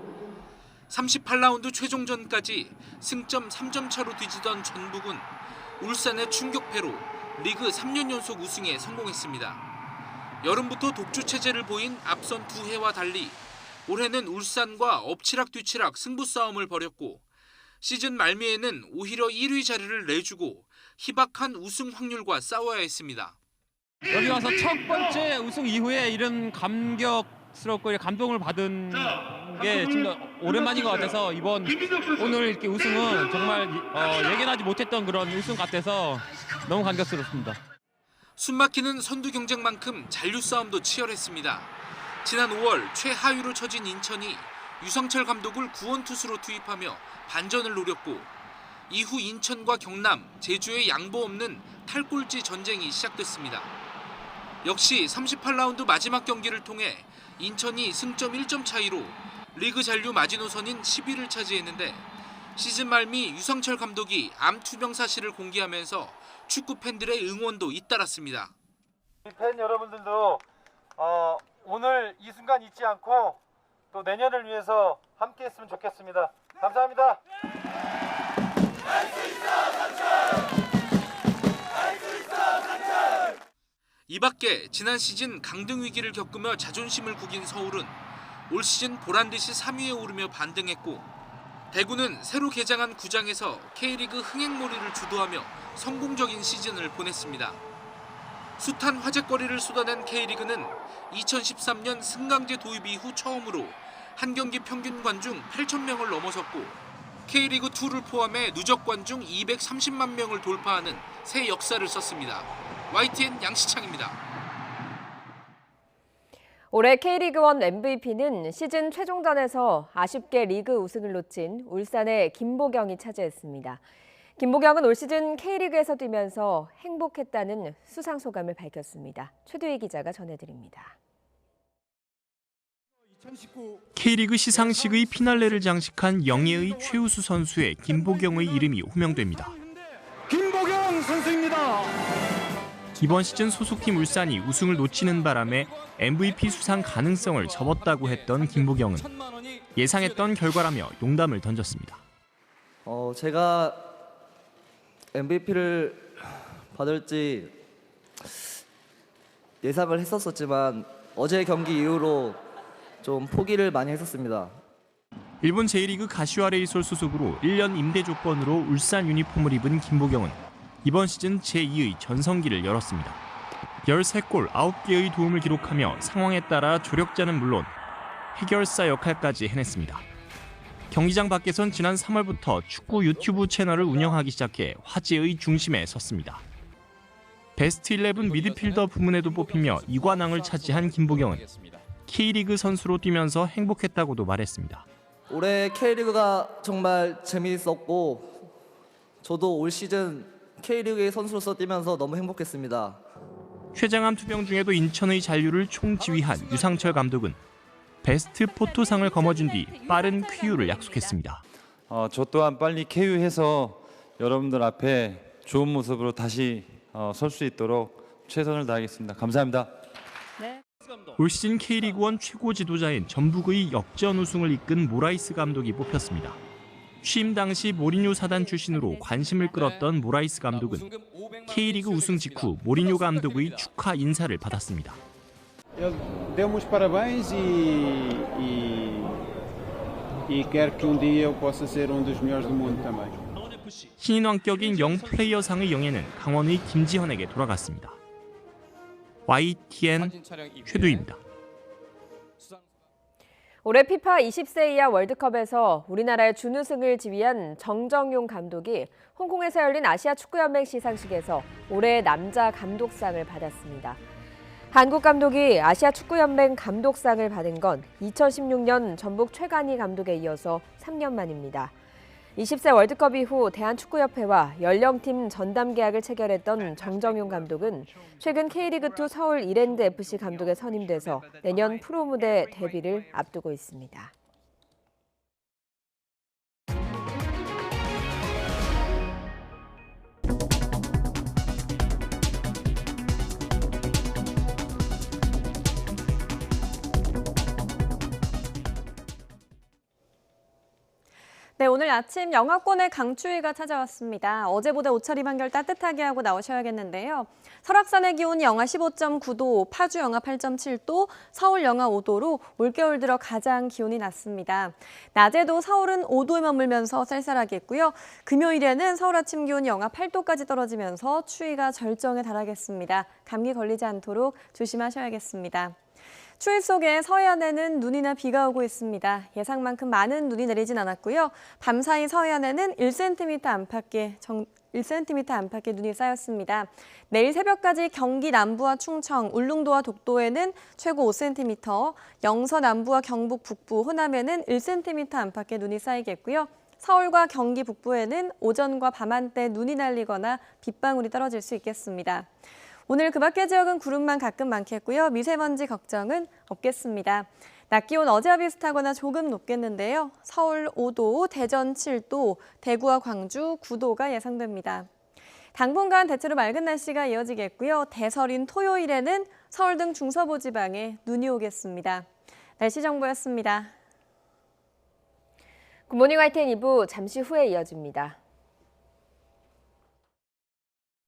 38라운드 최종전까지 승점 3점 차로 뒤지던 전북은 울산의 충격패로 리그 3년 연속 우승에 성공했습니다. 여름부터 독주 체제를 보인 앞선 두 해와 달리 올해는 울산과 엎치락뒤치락 승부 싸움을 벌였고 시즌 말미에는 오히려 1위 자리를 내주고 희박한 우승 확률과 싸워야 했습니다. 여기 와서 첫 번째 우승 이후에 이런 감격스럽고 감동을 받은 게 진짜 오랜만인 것 같아서 오늘 이렇게 우승은 정말 예견하지 못했던 그런 우승 같아서 너무 감격스럽습니다. 숨막히는 선두 경쟁만큼 잔류 싸움도 치열했습니다. 지난 5월 최하위로 처진 인천이 유상철 감독을 구원투수로 투입하며 반전을 노렸고 이후 인천과 경남, 제주의 양보 없는 탈꼴찌 전쟁이 시작됐습니다. 역시 38라운드 마지막 경기를 통해 인천이 승점 1점 차이로 리그 잔류 마지노선인 10위를 차지했는데 시즌 말미 유상철 감독이 암 투병 사실을 공개하면서 축구 팬들의 응원도 잇따랐습니다. 팬 여러분들도 오늘 이 순간 잊지 않고 또 내년을 위해서 함께했으면 좋겠습니다. 감사합니다. 이 밖에 지난 시즌 강등 위기를 겪으며 자존심을 구긴 서울은 올 시즌 보란듯이 3위에 오르며 반등했고 대구는 새로 개장한 구장에서 K리그 흥행몰이를 주도하며 성공적인 시즌을 보냈습니다. 숱한 화제거리를 쏟아낸 K리그는 2013년 승강제 도입 이후 처음으로 한 경기 평균 관중 8,000명을 넘어섰고 K리그2를 포함해 누적 관중 230만 명을 돌파하는 새 역사를 썼습니다. YTN 양시창입니다. 올해 K리그1 MVP는 시즌 최종전에서 아쉽게 리그 우승을 놓친 울산의 김보경이 차지했습니다. 김보경은 올 시즌 K리그에서 뛰면서 행복했다는 수상 소감을 밝혔습니다. 최두희 기자가 전해드립니다. K리그 시상식의 피날레를 장식한 영예의 최우수 선수의 김보경의 이름이 호명됩니다. 김보경 선수입니다. 이번 시즌 소속팀 울산이 우승을 놓치는 바람에 MVP 수상 가능성을 접었다고 했던 김보경은 예상했던 결과라며 용담을 던졌습니다. 제가 MVP를 받을지 예상을 했었지만 어제 경기 이후로 좀 포기를 많이 했었습니다. 일본 제1리그 가시와 레이솔 소속으로 1년 임대 조건으로 울산 유니폼을 입은 김보경은 이번 시즌 제2의 전성기를 열었습니다. 13골 9개의 도움을 기록하며 상황에 따라 조력자는 물론 해결사 역할까지 해냈습니다. 경기장 밖에선 지난 3월부터 축구 유튜브 채널을 운영하기 시작해 화제의 중심에 섰습니다. 베스트 11 미드필더 부문에도 뽑히며 2관왕을 차지한 김보경은 K리그 선수로 뛰면서 행복했다고도 말했습니다. 올해 K리그가 정말 재미있었고 저도 올 시즌 K리그의 선수로서 뛰면서 너무 행복했습니다. 췌장암 투병 중에도 인천의 잔류를 총지휘한 유상철 감독은 베스트 포토상을 거머쥔 뒤 빠른 쾌유를 약속했습니다. 저 또한 빨리 쾌유해서 여러분들 앞에 좋은 모습으로 다시 설 수 있도록 최선을 다하겠습니다. 감사합니다. 네. 올 시즌 K리그1 최고 지도자인 전북의 역전 우승을 이끈 모라이스 감독이 뽑혔습니다. 취임 당시 모리뉴 사단 출신으로 관심을 끌었던 모라이스 감독은 K리그 우승 직후 모리뉴 감독의 축하 인사를 받았습니다. Deu-me os parabéns e quero que dia eu possa ser dos melhores do mundo também. 신인 왕격인 영 플레이어상의 영예는 강원의 김지현에게 돌아갔습니다. YTN 최두희입니다. 올해 피파 20세 이하 월드컵에서 우리나라의 준우승을 지휘한 정정용 감독이 홍콩에서 열린 아시아 축구연맹 시상식에서 올해의 남자 감독상을 받았습니다. 한국 감독이 아시아 축구연맹 감독상을 받은 건 2016년 전북 최간희 감독에 이어서 3년 만입니다. 20세 월드컵 이후 대한축구협회와 연령팀 전담 계약을 체결했던 정정용 감독은 최근 K리그2 서울 이랜드FC 감독에 선임돼서 내년 프로 무대 데뷔를 앞두고 있습니다. 네, 오늘 아침 영하권의 강추위가 찾아왔습니다. 어제보다 옷차림 한결 따뜻하게 하고 나오셔야겠는데요. 설악산의 기온이 영하 15.9도, 파주 영하 8.7도, 서울 영하 5도로 올겨울 들어 가장 기온이 낮습니다. 낮에도 서울은 5도에 머물면서 쌀쌀하겠고요. 금요일에는 서울 아침 기온이 영하 8도까지 떨어지면서 추위가 절정에 달하겠습니다. 감기 걸리지 않도록 조심하셔야겠습니다. 추위 속에 서해안에는 눈이나 비가 오고 있습니다. 예상만큼 많은 눈이 내리진 않았고요. 밤사이 서해안에는 1cm 안팎의 눈이 쌓였습니다. 내일 새벽까지 경기 남부와 충청, 울릉도와 독도에는 최고 5cm, 영서 남부와 경북 북부, 호남에는 1cm 안팎의 눈이 쌓이겠고요. 서울과 경기 북부에는 오전과 밤한때 눈이 날리거나 빗방울이 떨어질 수 있겠습니다. 오늘 그 밖의 지역은 구름만 가끔 많겠고요. 미세먼지 걱정은 없겠습니다. 낮 기온 어제와 비슷하거나 조금 높겠는데요. 서울 5도, 대전 7도, 대구와 광주 9도가 예상됩니다. 당분간 대체로 맑은 날씨가 이어지겠고요. 대설인 토요일에는 서울 등 중서부 지방에 눈이 오겠습니다. 날씨 정보였습니다. 굿모닝 YTN 2부 잠시 후에 이어집니다.